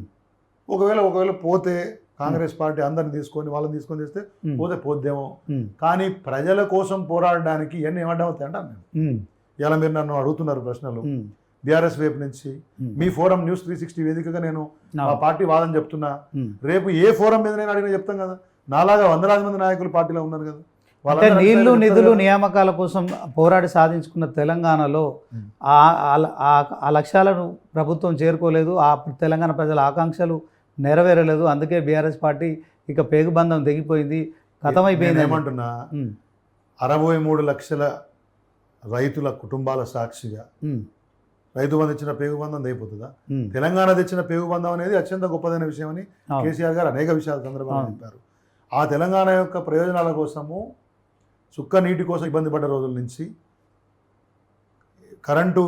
[SPEAKER 2] ఒకవేళ పోతే కాంగ్రెస్ పార్టీ అందరిని తీసుకొని వాళ్ళని తీసుకొని చేస్తే
[SPEAKER 1] ఉమ్,
[SPEAKER 2] పోద్దేమో.
[SPEAKER 1] ఉమ్,
[SPEAKER 2] కానీ ప్రజల కోసం పోరాడడానికి ఇవన్నీ ఏమంటావుతాయి అంటాను నేను.
[SPEAKER 1] ఉమ్,
[SPEAKER 2] ఇలా మీరు నన్ను అడుగుతున్నారు ప్రశ్నలు
[SPEAKER 1] ఉమ్,
[SPEAKER 2] బీఆర్ఎస్ వైపు నుంచి.
[SPEAKER 1] ఉమ్.
[SPEAKER 2] మీ ఫోరం న్యూస్ 360 వేదికగా నేను మా
[SPEAKER 1] అవును.
[SPEAKER 2] పార్టీ వాదన చెప్తున్నా.
[SPEAKER 1] ఉమ్.
[SPEAKER 2] రేపు ఏ ఫోరం మీద నేను అడిగినా చెప్తాం కదా. నాలాగా వందలాది మంది నాయకులు పార్టీలో ఉన్నారు కదా.
[SPEAKER 1] అంటే
[SPEAKER 2] వాళ్ళందరూ
[SPEAKER 1] నీళ్లు
[SPEAKER 2] చెప్తారు
[SPEAKER 1] నిధులు
[SPEAKER 2] కదా.
[SPEAKER 1] నియామకాల కోసం పోరాడి సాధించుకున్న తెలంగాణలో
[SPEAKER 2] ఉమ్.
[SPEAKER 1] ఆ లక్ష్యాలను ప్రభుత్వం చేరుకోలేదు. ఆ తెలంగాణ ప్రజల ఆకాంక్షలు నెరవేరలేదు. అందుకే బీఆర్ఎస్ పార్టీ ఇక పేగుబంధం తెగిపోయింది, కథమైపోయింది.
[SPEAKER 2] నేను ఏమంటున్నా, 63 లక్షల రైతుల కుటుంబాల సాక్షిగా రైతు బంధు ఇచ్చిన పేగుబంధం అయిపోతుందా? తెలంగాణ తెచ్చిన పేగుబంధం అనేది అత్యంత గొప్పదైన విషయం అని కేసీఆర్ గారు అనేక విషయాల సందర్భంగా చెప్పారు. ఆ తెలంగాణ యొక్క ప్రయోజనాల కోసము, చుక్క నీటి కోసం ఇబ్బంది పడ్డ రోజుల నుంచి, కరెంటు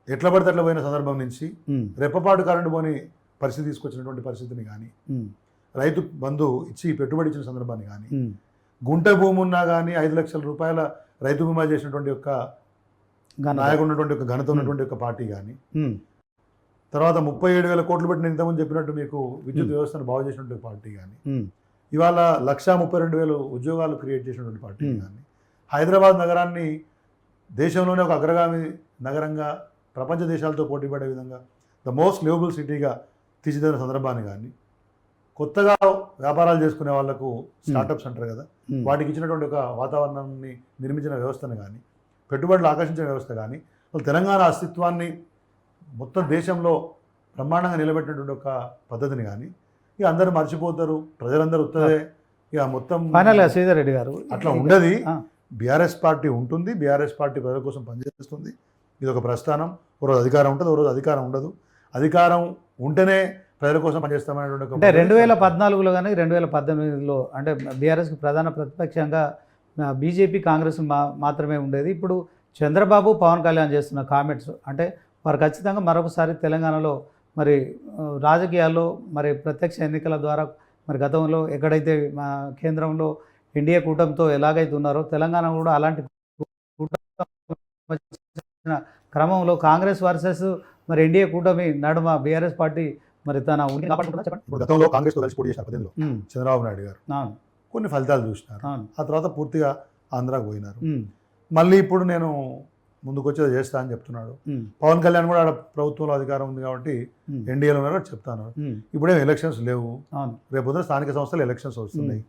[SPEAKER 2] ఎట్ల పడితే అట్లా పోయిన సందర్భం నుంచి, రెప్పపాటు కరెంటు పోని పరిస్థితి తీసుకొచ్చినటువంటి పరిస్థితిని కానీ, రైతు బంధు ఇచ్చి పెట్టుబడి ఇచ్చిన సందర్భాన్ని కానీ, గుంట భూమి ఉన్నా కానీ 5 లక్షల రూపాయల రైతు బీమా చేసినటువంటి యొక్క నాయకుడు ఉన్నటువంటి ఒక ఘనత ఉన్నటువంటి ఒక పార్టీ కానీ, తర్వాత 37,000 కోట్లు పెట్టి నేను ఇంతకుముందు చెప్పినట్టు మీకు విద్యుత్ వ్యవస్థను బాగు చేసినటువంటి పార్టీ కానీ, ఇవాళ 132,000 ఉద్యోగాలు క్రియేట్ చేసినటువంటి పార్టీ కానీ, హైదరాబాద్ నగరాన్ని దేశంలోనే ఒక అగ్రగామి నగరంగా ప్రపంచ దేశాలతో పోటీపడే విధంగా ద మోస్ట్ లివబుల్ సిటీగా తీర్చిదిద్దిన సందర్భాన్ని కానీ, కొత్తగా వ్యాపారాలు చేసుకునే వాళ్లకు స్టార్టప్స్ అంటారు కదా, వాటికి ఇచ్చినటువంటి ఒక వాతావరణాన్ని నిర్మించిన వ్యవస్థను కానీ, పెట్టుబడులు ఆకర్షించిన వ్యవస్థ కానీ, వాళ్ళు తెలంగాణ అస్తిత్వాన్ని మొత్తం దేశంలో బ్రహ్మాండంగా నిలబెట్టినటువంటి ఒక పద్ధతిని కానీ ఇక అందరూ మర్చిపోతారు. ప్రజలందరూ ఉత్తదే ఇక మొత్తం
[SPEAKER 1] ఫైనల్గా శ్రీధర్ రెడ్డి గారు
[SPEAKER 2] అట్లా ఉండదు. బీఆర్ఎస్ పార్టీ ఉంటుంది, బీఆర్ఎస్ పార్టీ ప్రజల కోసం పనిచేస్తుంది. ఇది ఒక ప్రస్థానం. ఓ రోజు అధికారం ఉంటుంది, ఓ రోజు అధికారం ఉండదు. అధికారం ఉంటేనే ప్రజల కోసం పనిచేస్తామనేటువంటి
[SPEAKER 1] అంటే 2014లో కానీ 2018లో అంటే బీఆర్ఎస్కి ప్రధాన ప్రతిపక్షంగా బీజేపీ కాంగ్రెస్ మాత్రమే ఉండేది. ఇప్పుడు చంద్రబాబు పవన్ కళ్యాణ్ చేస్తున్న కామెంట్స్ అంటే వారు ఖచ్చితంగా మరొకసారి తెలంగాణలో మరి రాజకీయాల్లో మరి ప్రత్యక్ష ఎన్నికల ద్వారా మరి గతంలో ఎక్కడైతే మా కేంద్రంలో ఎన్డీఏ కూటమితో ఎలాగైతే ఉన్నారో తెలంగాణ కూడా అలాంటి క్రమంలో కాంగ్రెస్ వర్సెస్ మరి ఎన్డీఏ కూటమి నడుమ బీఆర్ఎస్ పార్టీ మరి తన
[SPEAKER 2] ఇప్పుడు గతంలో కాంగ్రెస్ తో కలిసి పోటీ చేశారు 18లో చంద్రబాబు నాయుడు గారు. కొన్ని ఫలితాలు చూసినారు. ఆ తర్వాత పూర్తిగా ఆంధ్రాకు పోయినారు. మళ్ళీ ఇప్పుడు నేను ముందుకు వచ్చేది చేస్తా అని చెప్తున్నాడు. పవన్ కళ్యాణ్ కూడా ఆడ ప్రభుత్వంలో అధికారం ఉంది కాబట్టి ఎన్డీఏలో ఉన్నారో చెప్తాను. ఇప్పుడేం ఎలక్షన్స్ లేవు. రేపు స్థానిక సంస్థలు ఎలక్షన్స్ వస్తున్నాయి.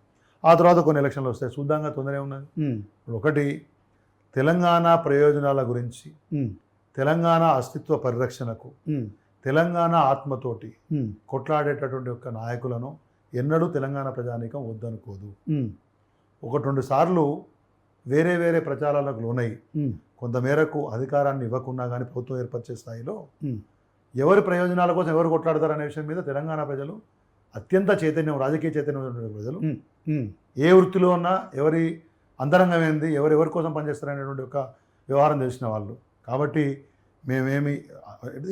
[SPEAKER 2] ఆ తర్వాత కొన్ని ఎలక్షన్లు వస్తాయి. చూద్దాంగా తొందర ఉన్నది. ఇప్పుడు ఒకటి తెలంగాణ ప్రయోజనాల గురించి, తెలంగాణ అస్తిత్వ పరిరక్షణకు, తెలంగాణ ఆత్మతోటి కొట్లాడేటటువంటి యొక్క నాయకులను ఎన్నడూ తెలంగాణ ప్రజానీకం వద్దనుకోదు. 1-2 సార్లు వేరే వేరే ప్రచారాలకు లోనై కొంతమేరకు అధికారాన్ని ఇవ్వకున్నా కానీ ప్రభుత్వం ఏర్పరిచే స్థాయిలో ఎవరి ప్రయోజనాల కోసం ఎవరు కొట్లాడతారు అనే విషయం మీద తెలంగాణ ప్రజలు అత్యంత చైతన్యం, రాజకీయ చైతన్యం ప్రజలు ఏ వృత్తిలో ఉన్నా ఎవరి అంతరంగం ఏంది, ఎవరి కోసం పనిచేస్తారనేటువంటి ఒక వ్యవహారం తెలిసిన వాళ్ళు. కాబట్టి మేమేమి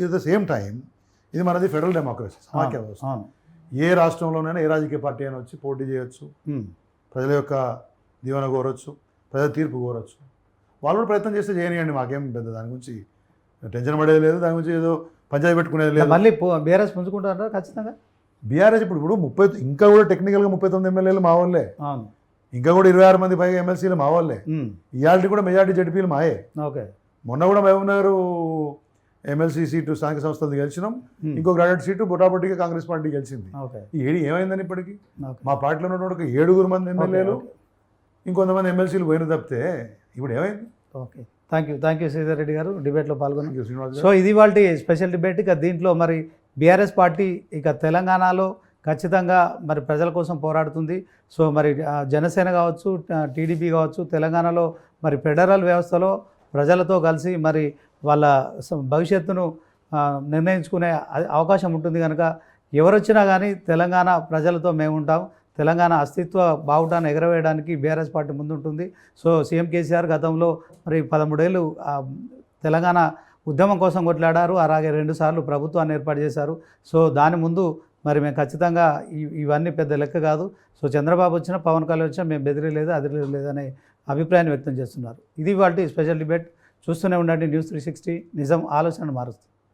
[SPEAKER 2] ఎట్ ద సేమ్ టైం ఇది మనది ఫెడరల్ డెమోక్రసీ, సమాఖ్య వ్యవస్థ. ఏ రాష్ట్రంలోనైనా ఏ రాజకీయ పార్టీ అయినా వచ్చి పోటీ చేయొచ్చు, ప్రజల యొక్క దీవెన కోరొచ్చు, ప్రజల తీర్పు కోరొచ్చు. వాళ్ళు కూడా ప్రయత్నం చేస్తే చేయనియండి, మాకేం పెద్ద దాని గురించి టెన్షన్ పడేది లేదు, దాని గురించి ఏదో పంచాయతీ పెట్టుకునేది లేదు.
[SPEAKER 1] మళ్ళీ బీఆర్ఎస్ పుంజుకుంటారా ఖచ్చితంగా?
[SPEAKER 2] బీఆర్ఎస్ ఇప్పుడు 30 ఇంకా కూడా టెక్నికల్గా 39 ఎమ్మెల్యేలు మా వాళ్ళే, ఇంకా కూడా 26 మంది పైగా ఎమ్మెల్సీలు మా వాళ్ళే. ఇవాళ కూడా మెజార్టీ జడ్పీలు మాయే.
[SPEAKER 1] ఓకే,
[SPEAKER 2] మొన్న కూడా మహబూబ్ నగర్ ఎమ్మెల్సీ సీటు స్థానిక సంస్థలు గెలిచినాం, ఇంకో గ్రాడ్యుయేట్ సీటు బొటాబొట్టిగా కాంగ్రెస్ పార్టీ గెలిచింది. ఏమైందని ఇప్పటికీ మా పార్టీలో ఉన్నటువంటి 7 మంది ఎమ్మెల్యేలు ఇంకొంతమంది ఎమ్మెల్సీలు పోయిన తప్పితే ఇప్పుడు ఏమైంది?
[SPEAKER 1] Okay. Thank you Sridhar Reddy గారు డిబేట్లో పాల్గొన్నారు.
[SPEAKER 2] Thank you, శ్రీనివాస్ గారు.
[SPEAKER 1] సో ఇది వాళ్ళ స్పెషల్ డిబేట్. ఇక దీంట్లో మరి బీఆర్ఎస్ పార్టీ ఇక తెలంగాణలో ఖచ్చితంగా మరి ప్రజల కోసం పోరాడుతుంది. సో మరి జనసేన కావచ్చు, టీడీపీ కావచ్చు, తెలంగాణలో మరి ఫెడరల్ వ్యవస్థలో ప్రజలతో కలిసి మరి వాళ్ళ భవిష్యత్తును నిర్ణయించుకునే అవకాశం ఉంటుంది కనుక ఎవరొచ్చినా కానీ తెలంగాణ ప్రజలతో మేము ఉంటాం. తెలంగాణ అస్తిత్వ బావుటాన్ని ఎగరవేయడానికి బీఆర్ఎస్ పార్టీ ముందుంటుంది. సో సీఎం కేసీఆర్ గతంలో మరి 13 ఏళ్ళు తెలంగాణ ఉద్యమం కోసం కొట్లాడారు. అలాగే 2 సార్లు ప్రభుత్వాన్ని ఏర్పాటు చేశారు. సో దాని ముందు మరి మేము ఖచ్చితంగా ఇవన్నీ పెద్ద లెక్క కాదు. సో చంద్రబాబు వచ్చినా, పవన్ కళ్యాణ్ వచ్చినా మేము బెదిరలేదు, అదిరలేదు అనే అభిప్రాయాన్ని వ్యక్తం చేస్తున్నారు. ఇది వాళ్ళ స్పెషల్ డిబేట్. చూస్తూనే ఉండండి న్యూస్ 360. నిజం ఆలోచన మారుస్తుంది.